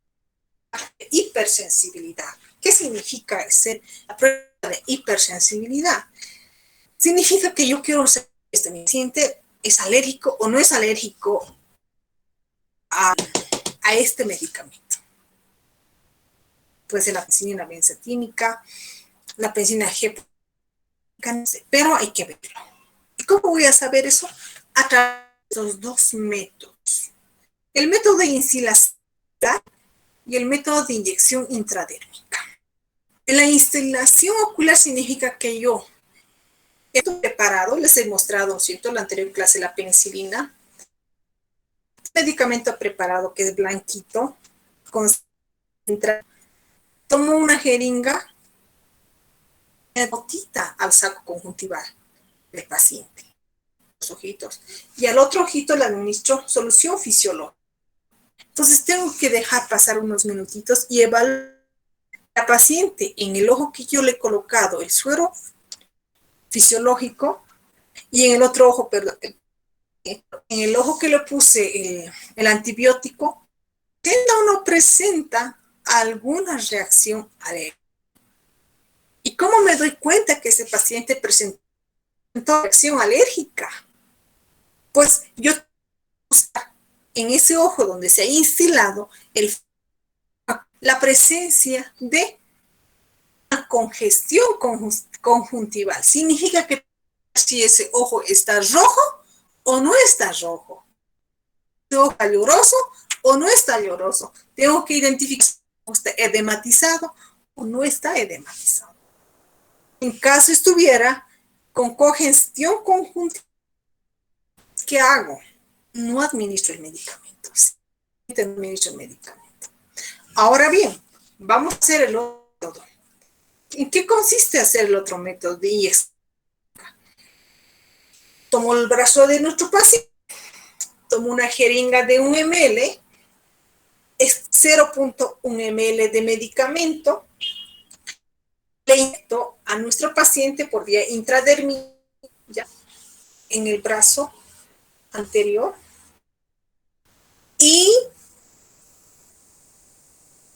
hipersensibilidad. ¿Qué significa hacer la prueba de hipersensibilidad? Significa que yo quiero saber si este paciente es alérgico o no es alérgico a este medicamento. Puede ser la penicilina benzatínica, la penicilina G, pero hay que verlo. ¿Y cómo voy a saber eso? A través de los dos métodos. El método de instilación y el método de inyección intradérmica. En la instilación ocular significa que yo estoy preparado, les he mostrado, ¿cierto? En la anterior clase la penicilina. Medicamento preparado que es blanquito, tomo una jeringa, una gotita al saco conjuntival del paciente, los ojitos, y al otro ojito le administro solución fisiológica. Entonces tengo que dejar pasar unos minutitos y evaluar a la paciente en el ojo que yo le he colocado el suero fisiológico y en el otro ojo, perdón, en el ojo que le puse el antibiótico, presenta o no presenta alguna reacción alérgica. ¿Y cómo me doy cuenta que ese paciente presentó reacción alérgica? Pues yo en ese ojo donde se ha instilado la presencia de una congestión conjuntival. Significa que si ese ojo está rojo o no está rojo. ¿Ese ojo está lloroso o no está lloroso? Tengo que identificar si está edematizado o no está edematizado. En caso estuviera con congestión conjuntival, ¿qué hago? No administro el medicamento. No administro el medicamento. Ahora bien, vamos a hacer el otro método. ¿En qué consiste hacer el otro método de inyección? Tomo el brazo de nuestro paciente, tomo una jeringa de 1 ml, es 0.1 ml de medicamento, le inyecto a nuestro paciente por vía intradérmica en el brazo anterior y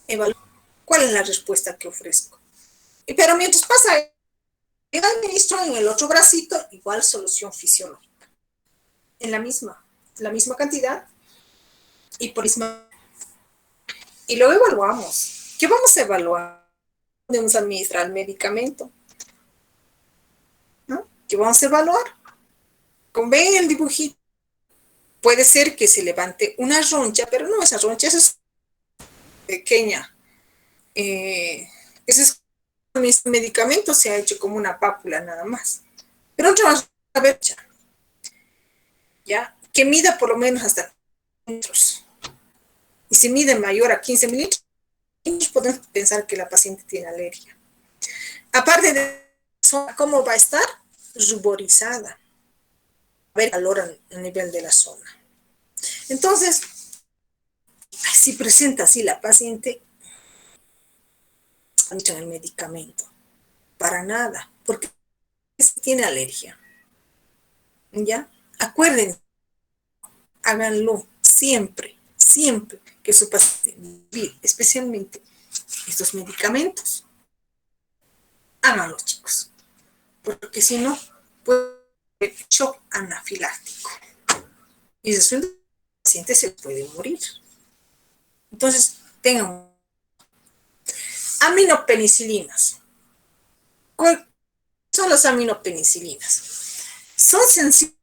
evalúo cuál es la respuesta que ofrezco. Pero mientras pasa, yo administro en el otro bracito igual solución fisiológica, en la misma cantidad y por misma. Y luego evaluamos. ¿Qué vamos a evaluar? Podemos administrar el medicamento, ¿no? ¿Qué vamos a evaluar? Como ven el dibujito, puede ser que se levante una roncha, pero no, esa roncha es pequeña. Ese es mis medicamentos se ha hecho como una pápula nada más. Pero otra vamos a ver ya que mida por lo menos hasta mililitros. Y si mide mayor a 15 mililitros, podemos pensar que la paciente tiene alergia. Aparte de eso, ¿cómo va a estar? Ruborizada. A ver el calor a nivel de la zona. Entonces, si presenta así la paciente, echan el medicamento. Para nada, porque tiene alergia. ¿Ya? Acuérdense, háganlo siempre, siempre que su paciente, especialmente estos medicamentos. Háganlo, chicos, porque si no, puede haber shock anafiláctico. Y resulta que el paciente se puede morir. Entonces, tengan aminopenicilinas. ¿Cuáles son las aminopenicilinas? Son sensibles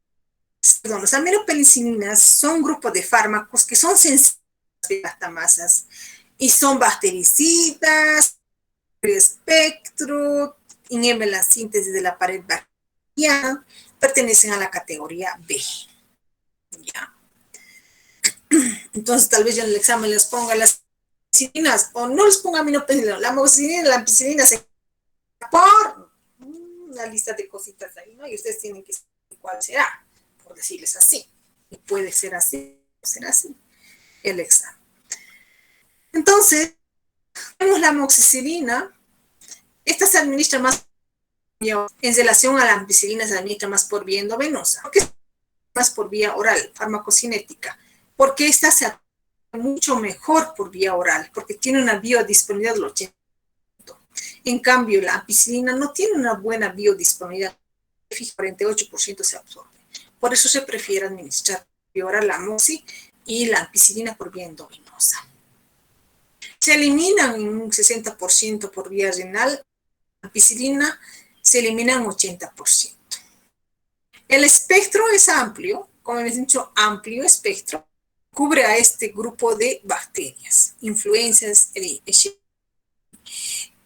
perdón, los aminopenicilinas son un grupo de fármacos que son sensibles a las lactamasas y son bactericidas, espectro, inhiben la síntesis de la pared bacteriana, pertenecen a la categoría B. ¿Ya? Entonces, tal vez yo en el examen les ponga las ampicilinas o no les ponga aminopenicilina. La amoxicilina y la ampicilina se por una lista de cositas ahí, ¿no? Y ustedes tienen que saber cuál será, por decirles así. Y puede ser así, ser así, el examen. Entonces, tenemos la amoxicilina. Esta se administra más en relación a la ampicilina, se administra más por vía endovenosa, porque es más por vía oral, farmacocinética, porque esta se administra mucho mejor por vía oral, porque tiene una biodisponibilidad del 80%. En cambio, la ampicilina no tiene una buena biodisponibilidad, el 48% se absorbe. Por eso se prefiere administrar por vía oral la amoxi y la ampicilina por vía endovenosa. Se eliminan en un 60% por vía renal, la ampicilina se elimina en 80%. El espectro es amplio, como les he dicho, amplio espectro, cubre a este grupo de bacterias, influencias,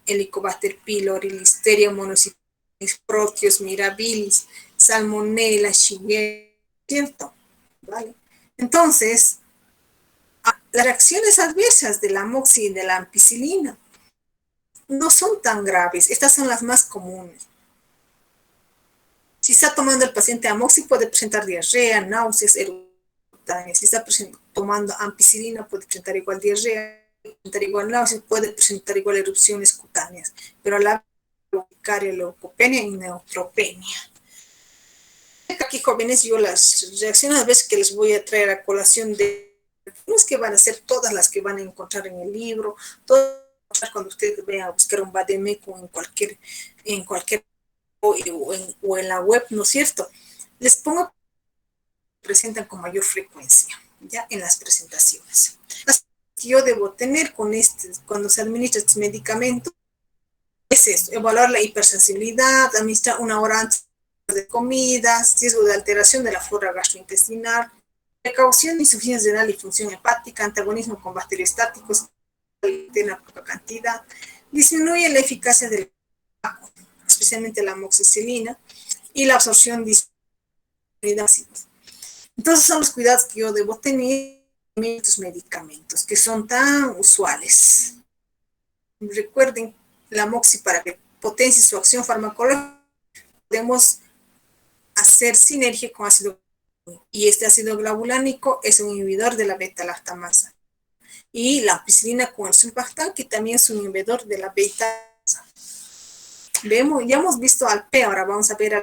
Helicobacter pylori, Listeria monocytogenes, Proteus mirabilis, Salmonella, Shigella, ¿cierto? ¿Vale? Entonces, las reacciones adversas de la amoxi y de la ampicilina no son tan graves. Estas son las más comunes. Si está tomando el paciente amoxi, puede presentar diarrea, náuseas, erupciones cutáneas. Si está tomando ampicilina, puede presentar igual diarrea, puede presentar igual náuseas, puede presentar igual erupciones cutáneas. Pero a la urticaria, leucopenia y neutropenia. Aquí, jóvenes, yo las reacciones a veces que les voy a traer a colación no es que van a ser todas las que van a encontrar en el libro, todas cuando ustedes vayan a buscar un vademécum en cualquier o en la web, ¿no es cierto? Les pongo presentan con mayor frecuencia, ya en las presentaciones. Las que yo debo tener con cuando se administra este medicamento es esto: evaluar la hipersensibilidad, administrar una hora antes de comidas, riesgo de alteración de la flora gastrointestinal, precaución de insuficiencia renal y función hepática, antagonismo con bacteriostáticos de una poca cantidad, disminuye la eficacia del fármaco, especialmente la amoxicilina, y la absorción de ácidos. Entonces son los cuidados que yo debo tener en estos medicamentos que son tan usuales. Recuerden, la amoxi, para que potencie su acción farmacológica, podemos hacer sinergia con ácido glavulánico, y este ácido glavulánico es un inhibidor de la beta-lactamasa. Y la ampicilina con el sulbactam, que también es un inhibidor de la beta-lactamasa. Ya hemos visto al P, ahora vamos a ver a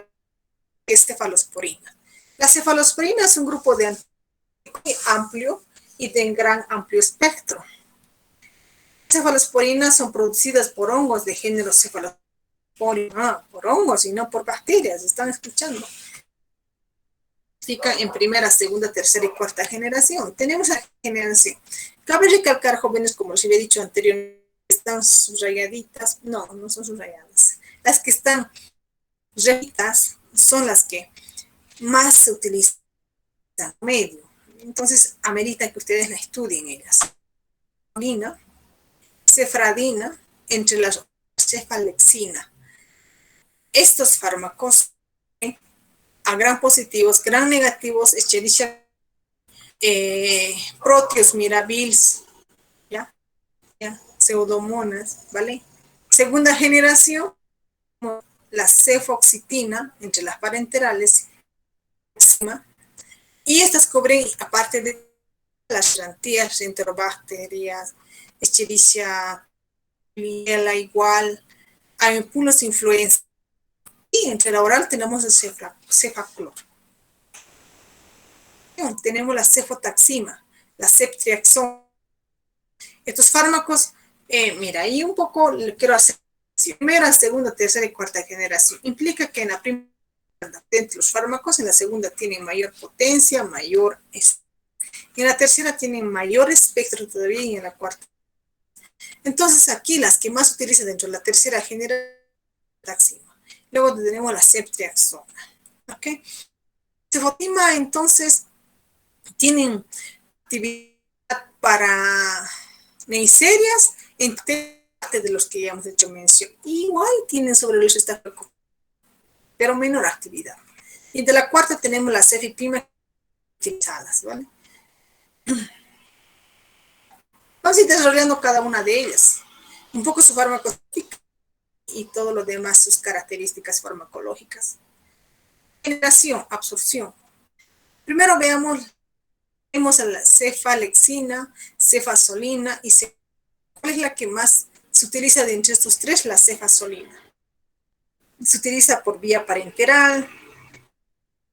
la cefalosporina. La cefalosporina es un grupo de muy amplio y de gran amplio espectro. Las cefalosporinas son producidas por hongos de género Cephalosporina, por hongos y no por bacterias, ¿están escuchando? En primera, segunda, tercera y cuarta generación. Tenemos la generación. Cabe recalcar, jóvenes, como les había dicho anteriormente, están subrayaditas. No, no son subrayadas. Las que están regitas son las que más se utilizan en medio. Entonces, amerita que ustedes la estudien ellas. Cefradina, entre las cefalexina. Estos fármacos, a gran positivos, gran negativos, Escherichia, Proteus mirabilis, ¿ya? Pseudomonas, ¿vale? Segunda generación, la cefoxitina, entre las parenterales, y estas cubren, aparte de las garantías, enterobacterias, Escherichia, igual, hay pulos influenza. Y entre la oral tenemos el cefaclor. Tenemos la cefotaxima, la ceftriaxona. Estos fármacos, mira, ahí un poco quiero hacer primera, segunda, tercera y cuarta generación. Implica que en la primera, entre los fármacos, en la segunda tienen mayor potencia, mayor en la tercera tienen mayor espectro todavía, y en la cuarta. Entonces aquí las que más se utilizan dentro de la tercera generación, taxima. Luego tenemos la ceftriaxona. ¿Ok? Cefotima, entonces, tienen actividad para neiserias en parte de los que ya hemos hecho mención. Igual tienen sobre los estafilococcus, pero menor actividad. Y de la cuarta tenemos las cefiprimas utilizadas, ¿vale? Vamos a ir desarrollando cada una de ellas. Un poco su farmacológica y todo lo demás, sus características farmacológicas. Generación, absorción. Primero veamos la cefalexina, cefazolina y ¿cuál es la que más se utiliza de entre estos tres? La cefazolina. Se utiliza por vía parenteral,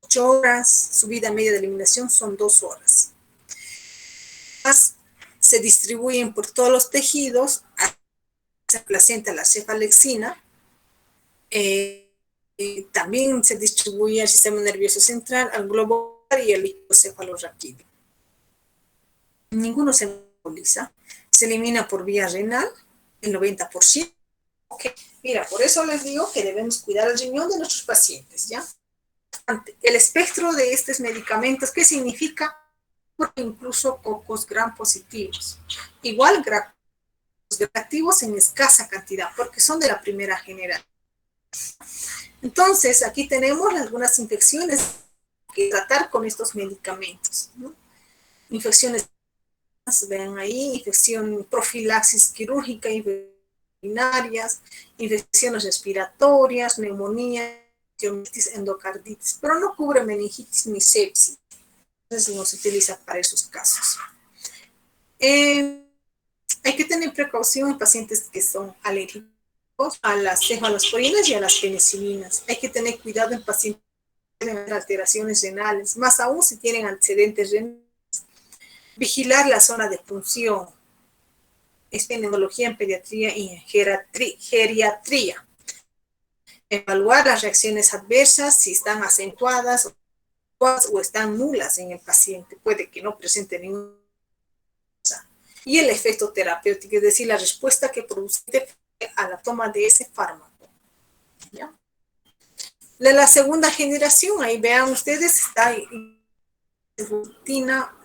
8 horas, su vida media de eliminación son 2 horas. Se distribuyen por todos los tejidos, se placenta la cefalexina, también se distribuye al sistema nervioso central, al globo y al líquido cefalorraquídeo. Ninguno se metaboliza, se elimina por vía renal, el 90%. Okay. Mira, por eso les digo que debemos cuidar el riñón de nuestros pacientes, ¿ya? El espectro de estos medicamentos, ¿qué significa? Incluso cocos gram positivos. Igual gram activos en escasa cantidad, porque son de la primera generación. Entonces, aquí tenemos algunas infecciones que tratar con estos medicamentos, ¿no? Infecciones, vean ahí, infección, profilaxis quirúrgica, urinarias, infecciones respiratorias, neumonía, endocarditis, pero no cubre meningitis ni sepsis. Entonces no se utiliza para esos casos. Hay que tener precaución en pacientes que son alérgicos a las cefalosporinas y a las penicilinas. Hay que tener cuidado en pacientes que tienen alteraciones renales, más aún si tienen antecedentes renales. Vigilar la zona de punción. Epidemiología en pediatría y en geriatría. Evaluar las reacciones adversas, si están acentuadas o están nulas en el paciente. Puede que no presente ninguna. Y el efecto terapéutico, es decir, la respuesta que produce a la toma de ese fármaco. ¿Ya? De la segunda generación, ahí vean ustedes, está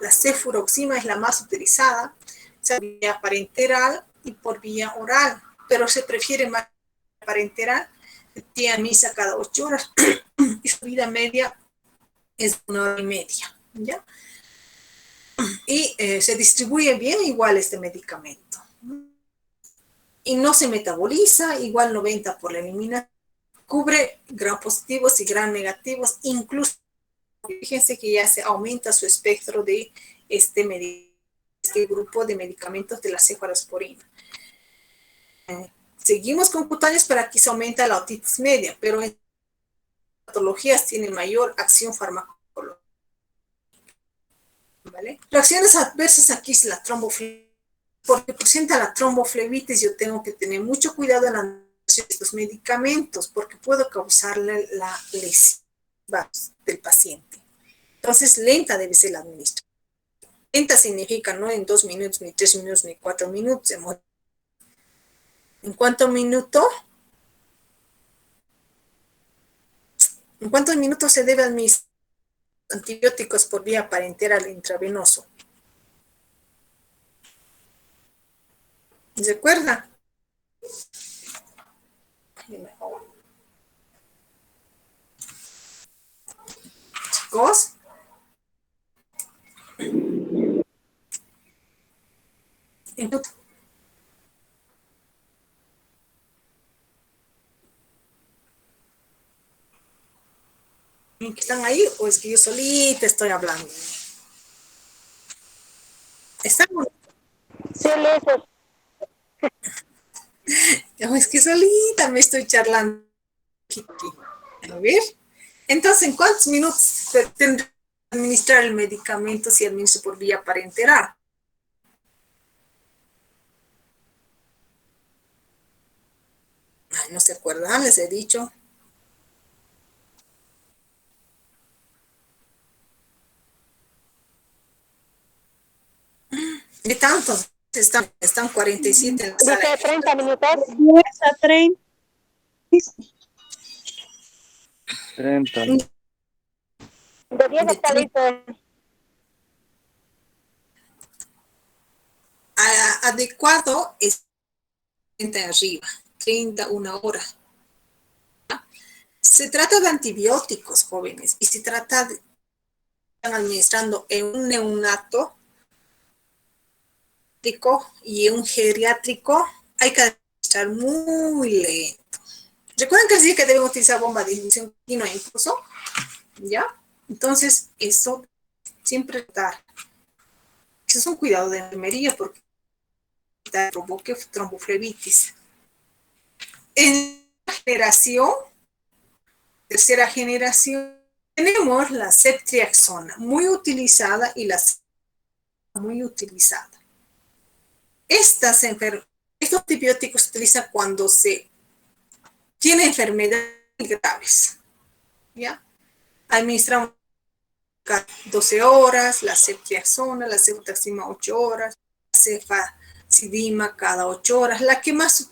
la cefuroxima es la más utilizada, o sea, vía parenteral y por vía oral, pero se prefiere más parenteral, tía misa cada 8 horas y su vida media es 1 hora y media, ¿ya? Y se distribuye bien igual este medicamento. Y no se metaboliza, igual 90 por la eliminación, cubre gram positivos y gram negativos, incluso fíjense que ya se aumenta su espectro de este grupo de medicamentos de la cefalosporina. Seguimos con cutáneos, para aquí se aumenta la otitis media, pero en patologías tiene mayor acción farmacológica. ¿Vale? Reacciones adversas aquí es la tromboflebitis. Porque presenta la tromboflebitis, yo tengo que tener mucho cuidado en la administración de estos medicamentos, porque puedo causarle la lesión del paciente. Entonces, lenta debe ser la administración. Lenta significa no en 2 minutos, ni 3 minutos, ni 4 minutos. ¿En cuánto minuto? ¿En cuántos minutos se debe administrar antibióticos por vía parenteral intravenoso? ¿Recuerda? Chicos. ¿Están ahí o es que yo solita estoy hablando? ¿Estamos? Sí, Lisa. No, es que solita me estoy charlando. A ver. Entonces, ¿en cuántos minutos tendré que administrar el medicamento si administro por vía parenteral? Ay, no se acuerdan, les he dicho. ¿De tantos? Están 47 en la sala. Dice 30 minutos. 10 a 30. 30. De 10 de está listo. adecuado es 30 arriba, 30, una hora. Se trata de antibióticos, jóvenes, y se trata de están administrando en un neonato y en un geriátrico, hay que administrar muy lento. Recuerden que les dije que deben utilizar bomba de inducción continua incluso, ¿ya? Entonces, eso siempre dar. Eso es un cuidado de enfermería porque provoque tromboflebitis. En la generación, tercera generación, tenemos la ceftriaxona, muy utilizada y la muy utilizada. Estos antibióticos se utilizan cuando se tiene enfermedades graves, ¿ya? Administramos cada 12 horas, la ceftriaxona, la cefotaxima 8 horas, la cefaxidima cada 8 horas. La que más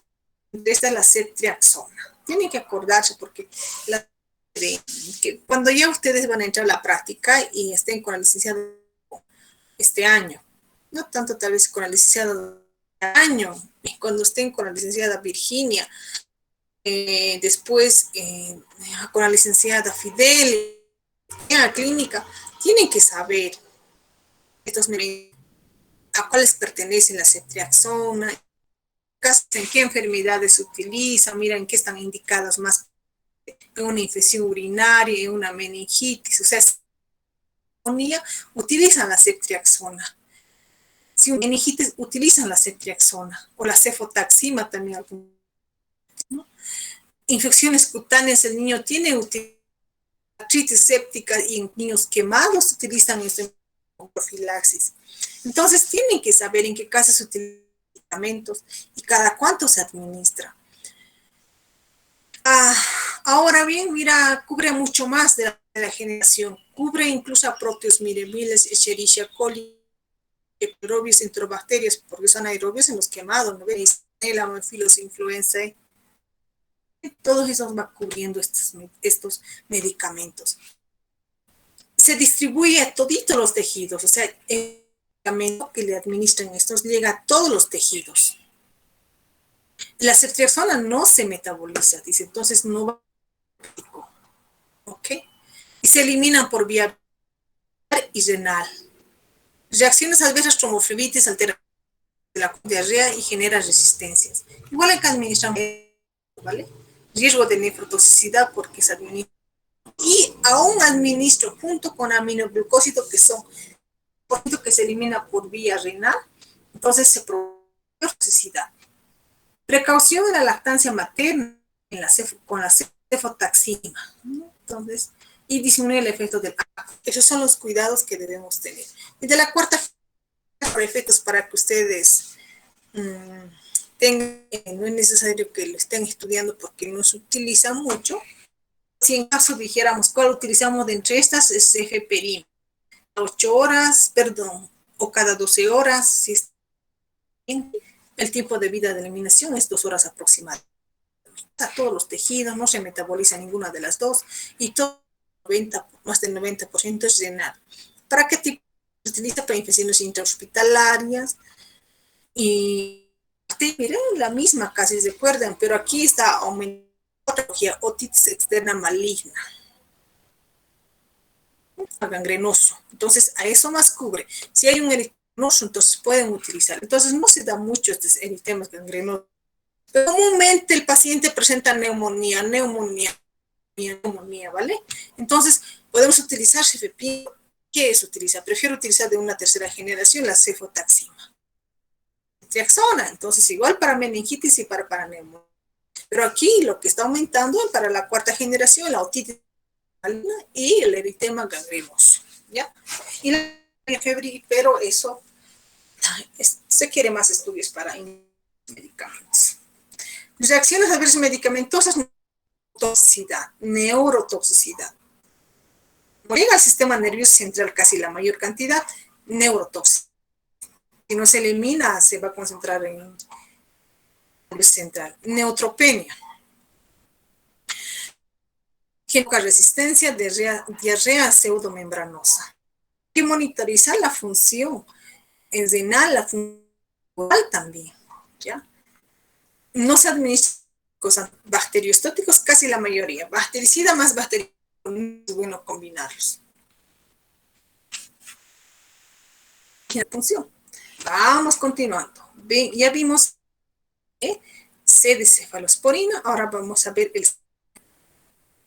esta es la ceftriaxona. Tienen que acordarse porque que cuando ya ustedes van a entrar a la práctica y estén con la licenciada este año, no tanto tal vez con la licenciada año, cuando estén con la licenciada Virginia, después con la licenciada Fidel, en la clínica, tienen que saber a cuáles pertenecen la ceftriaxona, en qué enfermedades se utiliza, mira en qué están indicadas más en una infección urinaria, en una meningitis, o sea, utilizan la ceftriaxona. Si una meningitis utilizan la ceftriaxona o la cefotaxima también. ¿No? Infecciones cutáneas, el niño tiene artritis séptica y en niños quemados utilizan esto en profilaxis. Entonces tienen que saber en qué casos se utilizan medicamentos y cada cuánto se administra. Ahora bien, mira, cubre mucho más de la generación. Cubre incluso a Proteus mirabilis, Escherichia coli, aerobios, enterobacterias, porque son aerobios en los quemados, ¿no ven? El Haemophilus influenzae. Todos esos va cubriendo estos medicamentos. Se distribuye a toditos los tejidos, o sea, el medicamento que le administran estos llega a todos los tejidos. La ceftriaxona no se metaboliza, dice, entonces no va a... ¿Ok? Y se eliminan por vía y renal. Reacciones adversas, tromboflebitis, altera la diarrea y genera resistencias. Igual hay que administrar, ¿vale? Riesgo de nefrotoxicidad porque se administra. Y aún administro junto con aminoglucósido que son que se elimina por vía renal, entonces se produce toxicidad. Precaución en la lactancia materna con la cefotaxima, ¿no? Entonces, y disminuye el efecto del acto. Esos son los cuidados que debemos tener. Y de la cuarta, por efectos para que ustedes tengan, no es necesario que lo estén estudiando porque no se utiliza mucho. Si en caso dijéramos cuál utilizamos de entre estas, es cefeprim. 8 horas, perdón, o cada 12 horas, si es bien. El tiempo de vida de eliminación es 2 horas aproximadamente. A todos los tejidos, no se metaboliza ninguna de las dos y todo 90, más del 90% es renal. ¿Para qué tipo se utiliza? Para infecciones intrahospitalarias y miren, la misma casi se acuerdan, pero aquí está aumentando otra patología, otitis externa maligna. Gangrenoso. Entonces, a eso más cubre. Si hay un eritenoso, entonces pueden utilizar. Entonces, no se da mucho estos eritemas gangrenosos. Pero comúnmente el paciente presenta neumonía, ¿vale? Entonces, podemos utilizar cefepime. ¿Qué es utilizar? Prefiero utilizar de una tercera generación la cefotaxima. Ceftriaxona, entonces igual para meningitis y para neumonía. Pero aquí lo que está aumentando es para la cuarta generación, la otitis y el eritema gangrenoso, ¿ya? Y la febril, pero eso se quiere más estudios para medicamentos. Reacciones adversas medicamentosas, neurotoxicidad. Llega al sistema nervioso central casi la mayor cantidad, neurotóxica. Si no se elimina, se va a concentrar en el nervio central. Neutropenia. resistencia, diarrea pseudomembranosa. Hay que monitorizar la función renal, la función también, ¿ya? No se administran cosas bacteriostáticos, casi la mayoría. Bactericida más bactericida, es bueno combinarlos. La función. Vamos continuando. Ya vimos C de cefalosporina, ahora vamos a ver el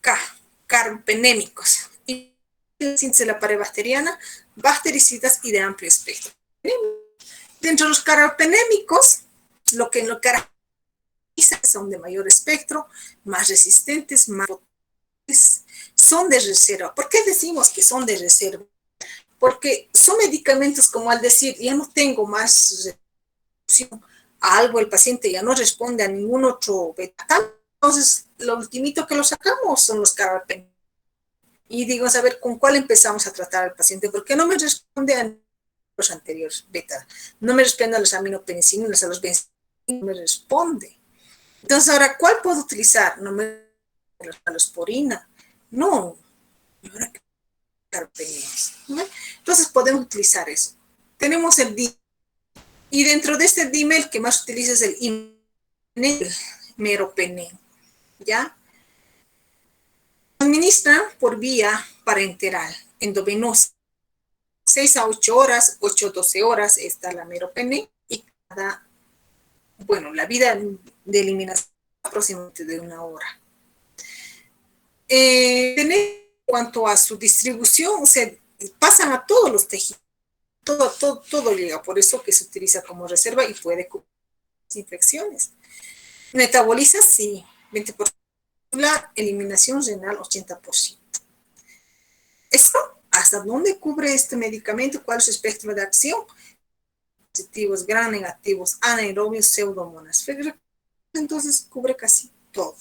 K, carbapenémicos. Y la síntesis de la pared bacteriana, bactericidas y de amplio espectro. Dentro de los carbapenémicos, lo que caracteriza son de mayor espectro, más resistentes, más potentes, son de reserva. ¿Por qué decimos que son de reserva? Porque son medicamentos como al decir, ya no tengo más resolución a algo, el paciente ya no responde a ningún otro beta, entonces lo ultimito que lo sacamos son los carbapenémicos. Y digo, a ver, ¿con cuál empezamos a tratar al paciente? Porque no me responde a los anteriores beta, no me responde a los aminopenicilinos, a los bencilinos, no me responde. Entonces, ahora, ¿cuál puedo utilizar? No me a la esporina. No. Entonces, podemos utilizar eso. Tenemos el DIMEL. Y dentro de este DIMEL, el que más utiliza es el meropenem. ¿Ya? Administra por vía parenteral, endovenosa. 6 a 8 horas, 8 a 12 horas está la meropenem. Y cada, la vida de eliminación aproximadamente de 1 hora. En cuanto a su distribución, se pasan a todos los tejidos, todo llega, por eso que se utiliza como reserva y puede cubrir infecciones. Metaboliza, sí, 20%, la eliminación renal, 80%. ¿Esto hasta dónde cubre este medicamento? ¿Cuál es su espectro de acción? Positivos, gram negativos, anaerobios, pseudomonas. Entonces cubre casi todo.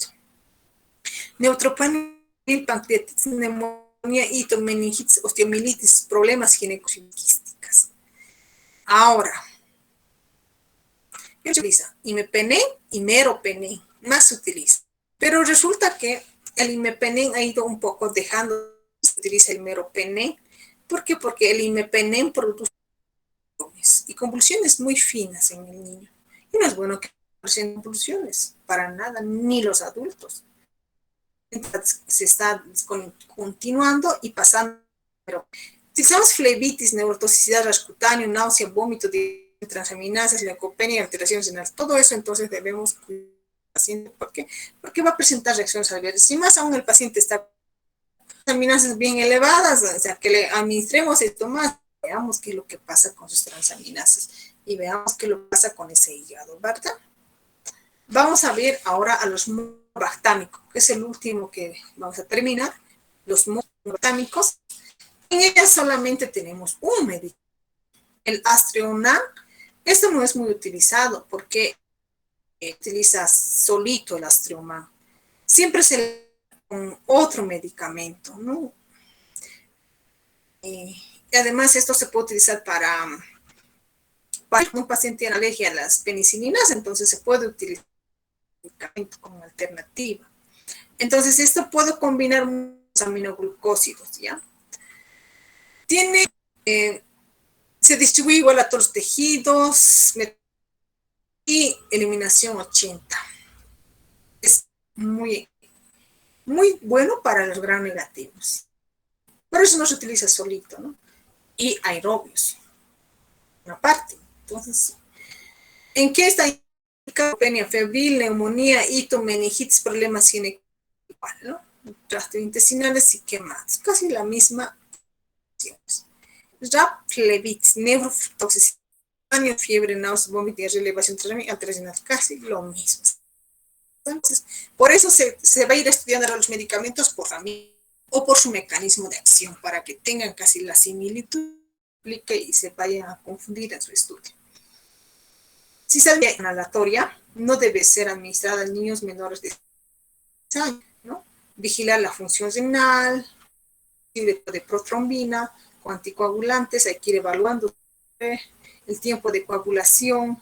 Neutropenia, pancreatitis, neumonía, hito, meningitis, osteomielitis, problemas ginecoquísticas. Ahora, ¿qué se utiliza? Imipenem y meropenem, más se utiliza. Pero resulta que el imipenem ha ido un poco dejando, se utiliza el meropenem. ¿Por qué? Porque el imipenem produce y convulsiones muy finas en el niño. Y no es bueno que haya convulsiones, para nada, ni los adultos. Se está continuando y pasando. Pero utilizamos flebitis, neurotoxicidad, rash cutáneo, náusea, vómito, transaminasas, leucopenia, alteraciones renales. Todo eso entonces debemos cuidar al paciente. ¿Por qué? Porque va a presentar reacciones adversas. Si más aún el paciente está con transaminasas bien elevadas, o sea, que le administremos esto más, veamos qué es lo que pasa con sus transaminasas y veamos qué es lo que pasa con ese hígado, ¿verdad? Vamos a ver ahora a los bactámicos, que es el último que vamos a terminar, los bactámicos. En ellas solamente tenemos un medicamento, el Astreonan. Esto no es muy utilizado porque utiliza solito el Astreonan. Siempre se con otro medicamento, ¿no? Y además esto se puede utilizar para un paciente tiene alergia a las penicilinas, entonces se puede utilizar medicamento como alternativa. Entonces, esto puedo combinar muchos aminoglucósidos, ¿ya? Se distribuye igual a todos los tejidos y eliminación 80. Es muy, muy bueno para los gram negativos. Por eso no se utiliza solito, ¿no? Y aerobios, una parte. Entonces, ¿en qué está? Neutropenia febril, neumonía, hito, meningitis, problemas ginecológicos, ¿no? Gastrointestinales y quemados. Casi la misma. RAP, flebitis, neurotoxicidad, fiebre, náuseas, vómito, diarrea, elevación alteracional, casi lo mismo. Entonces, por eso se va a ir estudiando los medicamentos por familia o por su mecanismo de acción, para que tengan casi la similitud y se vayan a confundir en su estudio. Si sale inhalatoria, no debe ser administrada a niños menores de 6 años, ¿no? Vigilar la función renal, de protrombina, con anticoagulantes, hay que ir evaluando el tiempo de coagulación,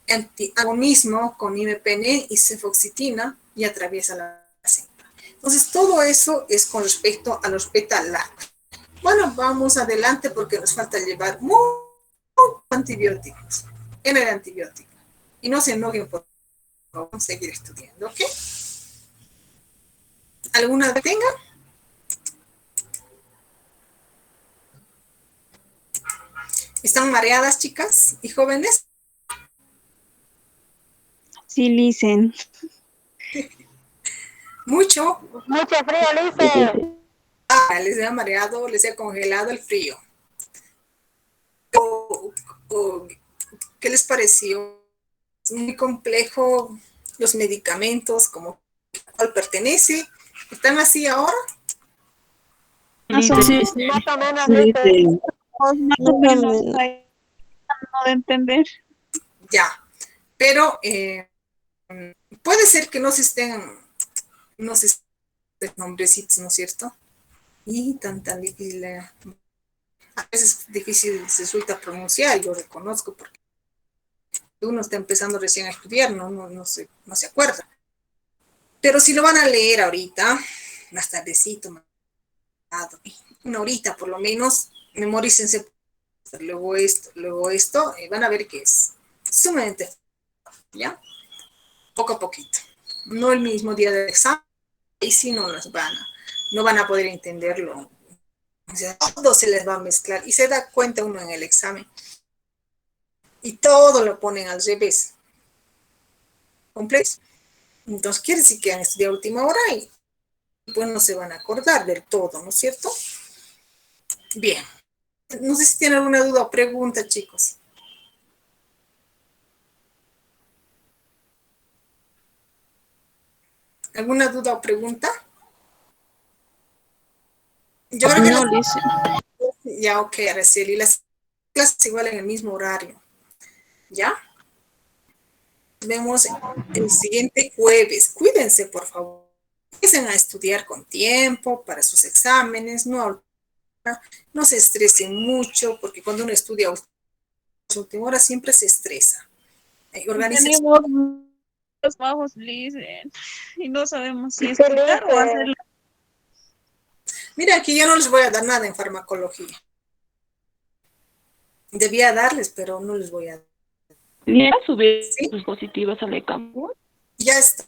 antagonismo con imipenem y cefoxitina y atraviesa la placenta. Entonces, todo eso es con respecto a los beta-lactos. Bueno, vamos adelante porque nos falta llevar muchos antibióticos en el antibiótico. Y no se enojen por vamos a seguir estudiando, ¿ok? ¿Alguna tenga? ¿Están mareadas, chicas y jóvenes? Sí, listen. Mucho. Mucho frío, Lice. Les ha mareado, les ha congelado el frío. O, ¿qué les pareció? Es muy complejo los medicamentos, como cuál pertenece. ¿Están así ahora? Más o Sí, menos, sí. Más o menos, Sí, Lice. sí. más o menos, ahí no de entender. Ya. Pero puede ser que no se estén nombrecitos, ¿no es cierto? Y tan difícil. A veces difícil resulta pronunciar, yo reconozco, porque uno está empezando recién a estudiar, no se acuerda. Pero si lo van a leer ahorita, más tardecito, una horita por lo menos, memorícense luego esto, y van a ver que es sumamente, ¿ya? Poco a poquito. No el mismo día del examen, y si no van a poder entenderlo. O sea, todo se les va a mezclar y se da cuenta uno en el examen. Y todo lo ponen al revés. Complejo. Entonces quiere decir que han estudiado a última hora y pues no se van a acordar del todo, ¿no es cierto? Bien. No sé si tienen alguna duda o pregunta, chicos. ¿Alguna duda o pregunta? Yo creo que No, Lice. ya, ok, Araceli, las clases igual en el mismo horario. ¿Ya? Nos vemos el siguiente jueves. Cuídense, por favor. Empiecen a estudiar con tiempo para sus exámenes. No se estresen mucho, porque cuando uno estudia a última hora siempre se estresa. Organiza. Tenemos los bajos, listen. Y no sabemos si Sí, explicar o Lice. hacerlo. Mira, aquí yo no les voy a dar nada en farmacología. Debía darles, pero no les voy a dar. ¿Ya subir ¿Sí? sus positivas al campo? Ya está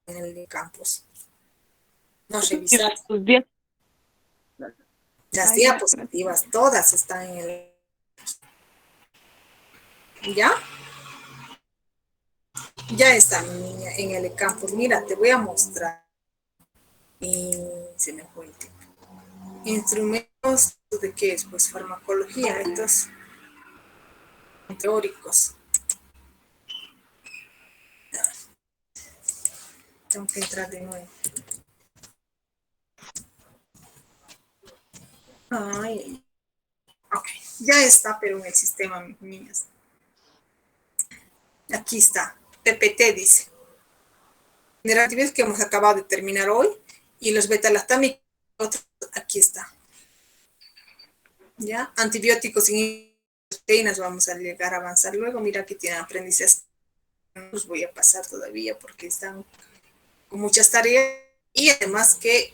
en el campus. No revisar. Sus 10. Las Ay, ya, diapositivas, todas están en el. ¿Ya? Ya está, mi niña, en el campus. Mira, te voy a mostrar. Y se me fue el tiempo. Instrumentos de qué es, pues farmacología, estos teóricos. Tengo que entrar de nuevo. Ay, ok, ya está, pero en el sistema, mis niñas. Aquí está, PPT dice. Negatividades que hemos acabado de terminar hoy y los beta-lactámicos, aquí está. ¿Ya? Antibióticos y proteínas vamos a llegar a avanzar luego. Mira que tienen aprendizajes. No los voy a pasar todavía porque están con muchas tareas y además que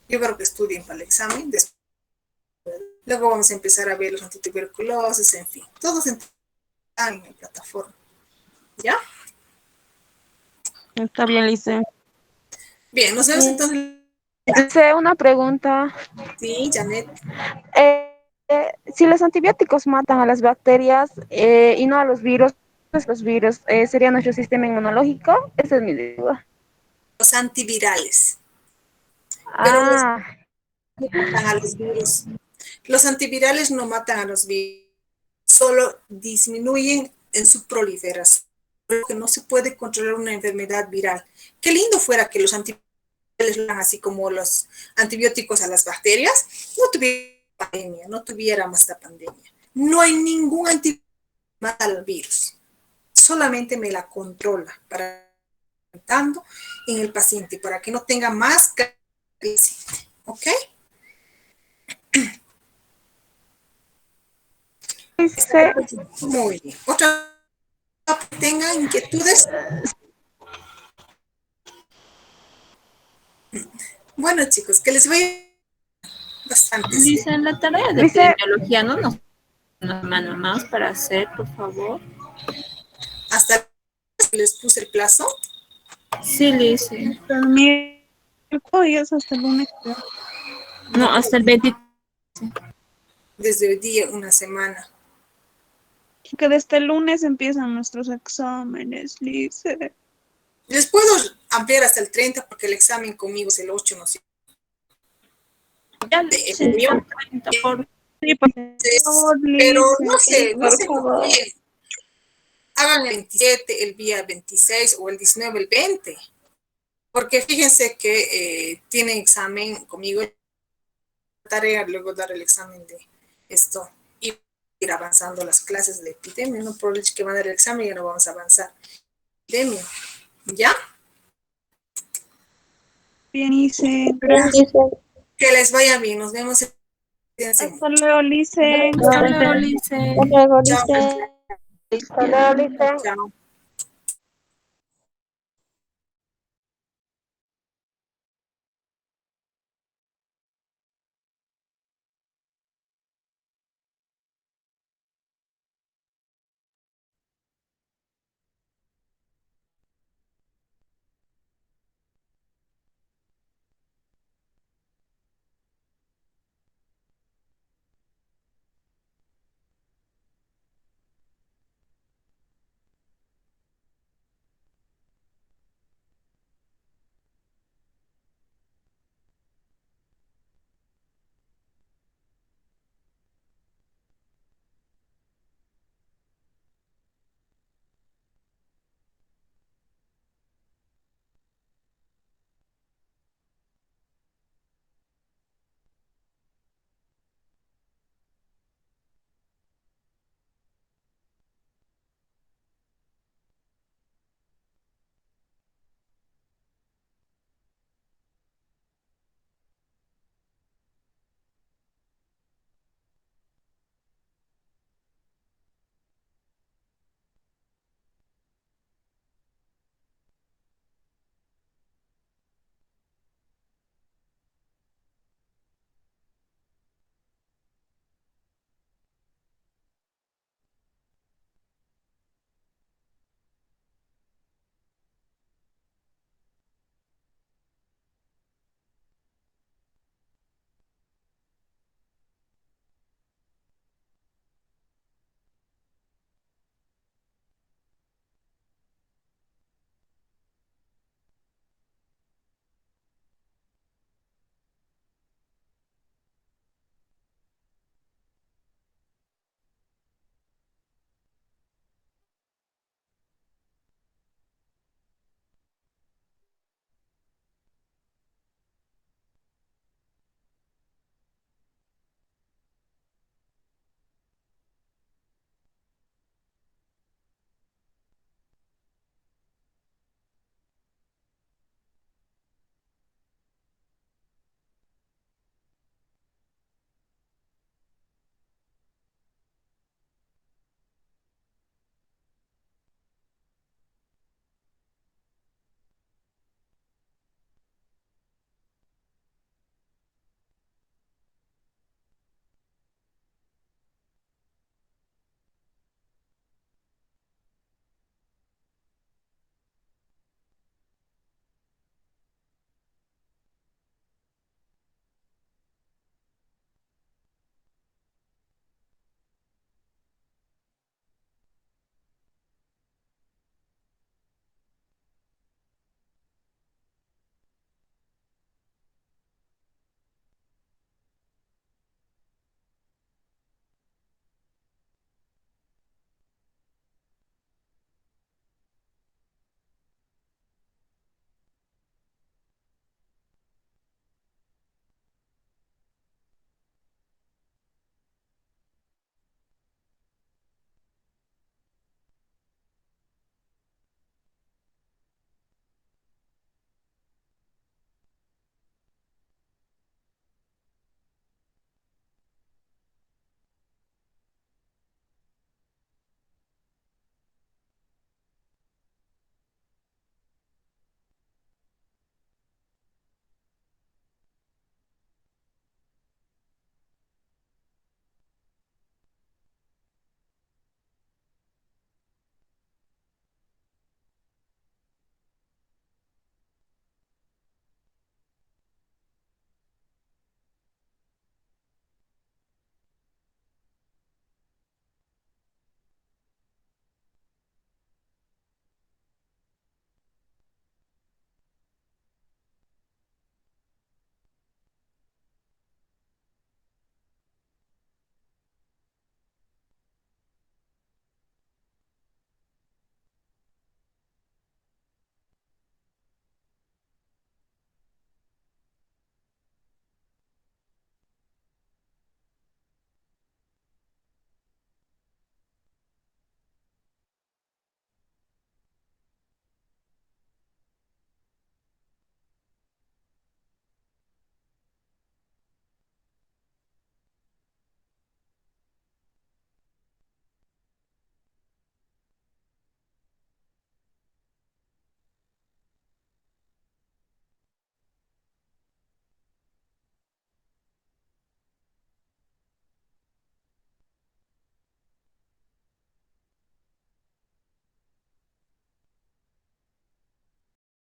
yo creo que estudien para el examen. Luego vamos a empezar a ver los antituberculosis, en fin. Todos están en la plataforma. ¿Ya? Está bien, Lice. Bien, nos vemos entonces. Hice una pregunta. Sí, Janet. Si los antibióticos matan a las bacterias y no a los virus, pues los virus, ¿sería nuestro sistema inmunológico? Esa es mi duda. Los antivirales. Pero los Ah, no matan a los virus. Los antivirales no matan a los virus, solo disminuyen en su proliferación. Porque no se puede controlar una enfermedad viral. Qué lindo fuera que los antivirales, así como los antibióticos a las bacterias, no tuviera pandemia, no tuviéramos esta pandemia. No hay ningún antibiótico que mata al virus, solamente me la controla para en el paciente para que no tenga más crisis. ¿Ok? dice, Muy bien. Otra que tenga inquietudes. Bueno, chicos, que les vaya bastante. Dice en la tarea de Dice- epidemiología, ¿no? Una semana más para hacer, por favor. Hasta les puse el plazo. Sí, dice. El miércoles hasta el lunes. Creo. No, hasta el 20. Desde hoy día, una semana. Que desde el lunes empiezan nuestros exámenes, Liz. Les puedo ampliar hasta el 30 porque el examen conmigo es el 8, ¿no sé. Ya De dice, epidemio. 30 por... Sí, por favor, Liz. Pero no sé, Por no favor. sé. Hagan el 27, el día 26 o el 19, el 20. Porque fíjense que tienen examen conmigo, tarea, luego dar el examen de esto y ir avanzando las clases de epidemia, no por el hecho que van a dar el examen ya no vamos a avanzar. Epidemia, ¿ya? Bien, hice. Que les vaya bien, nos vemos. Hasta luego, Liz. Hasta luego, Lice. Hasta luego, Chao. Lice. Hasta luego, Lice. Chao.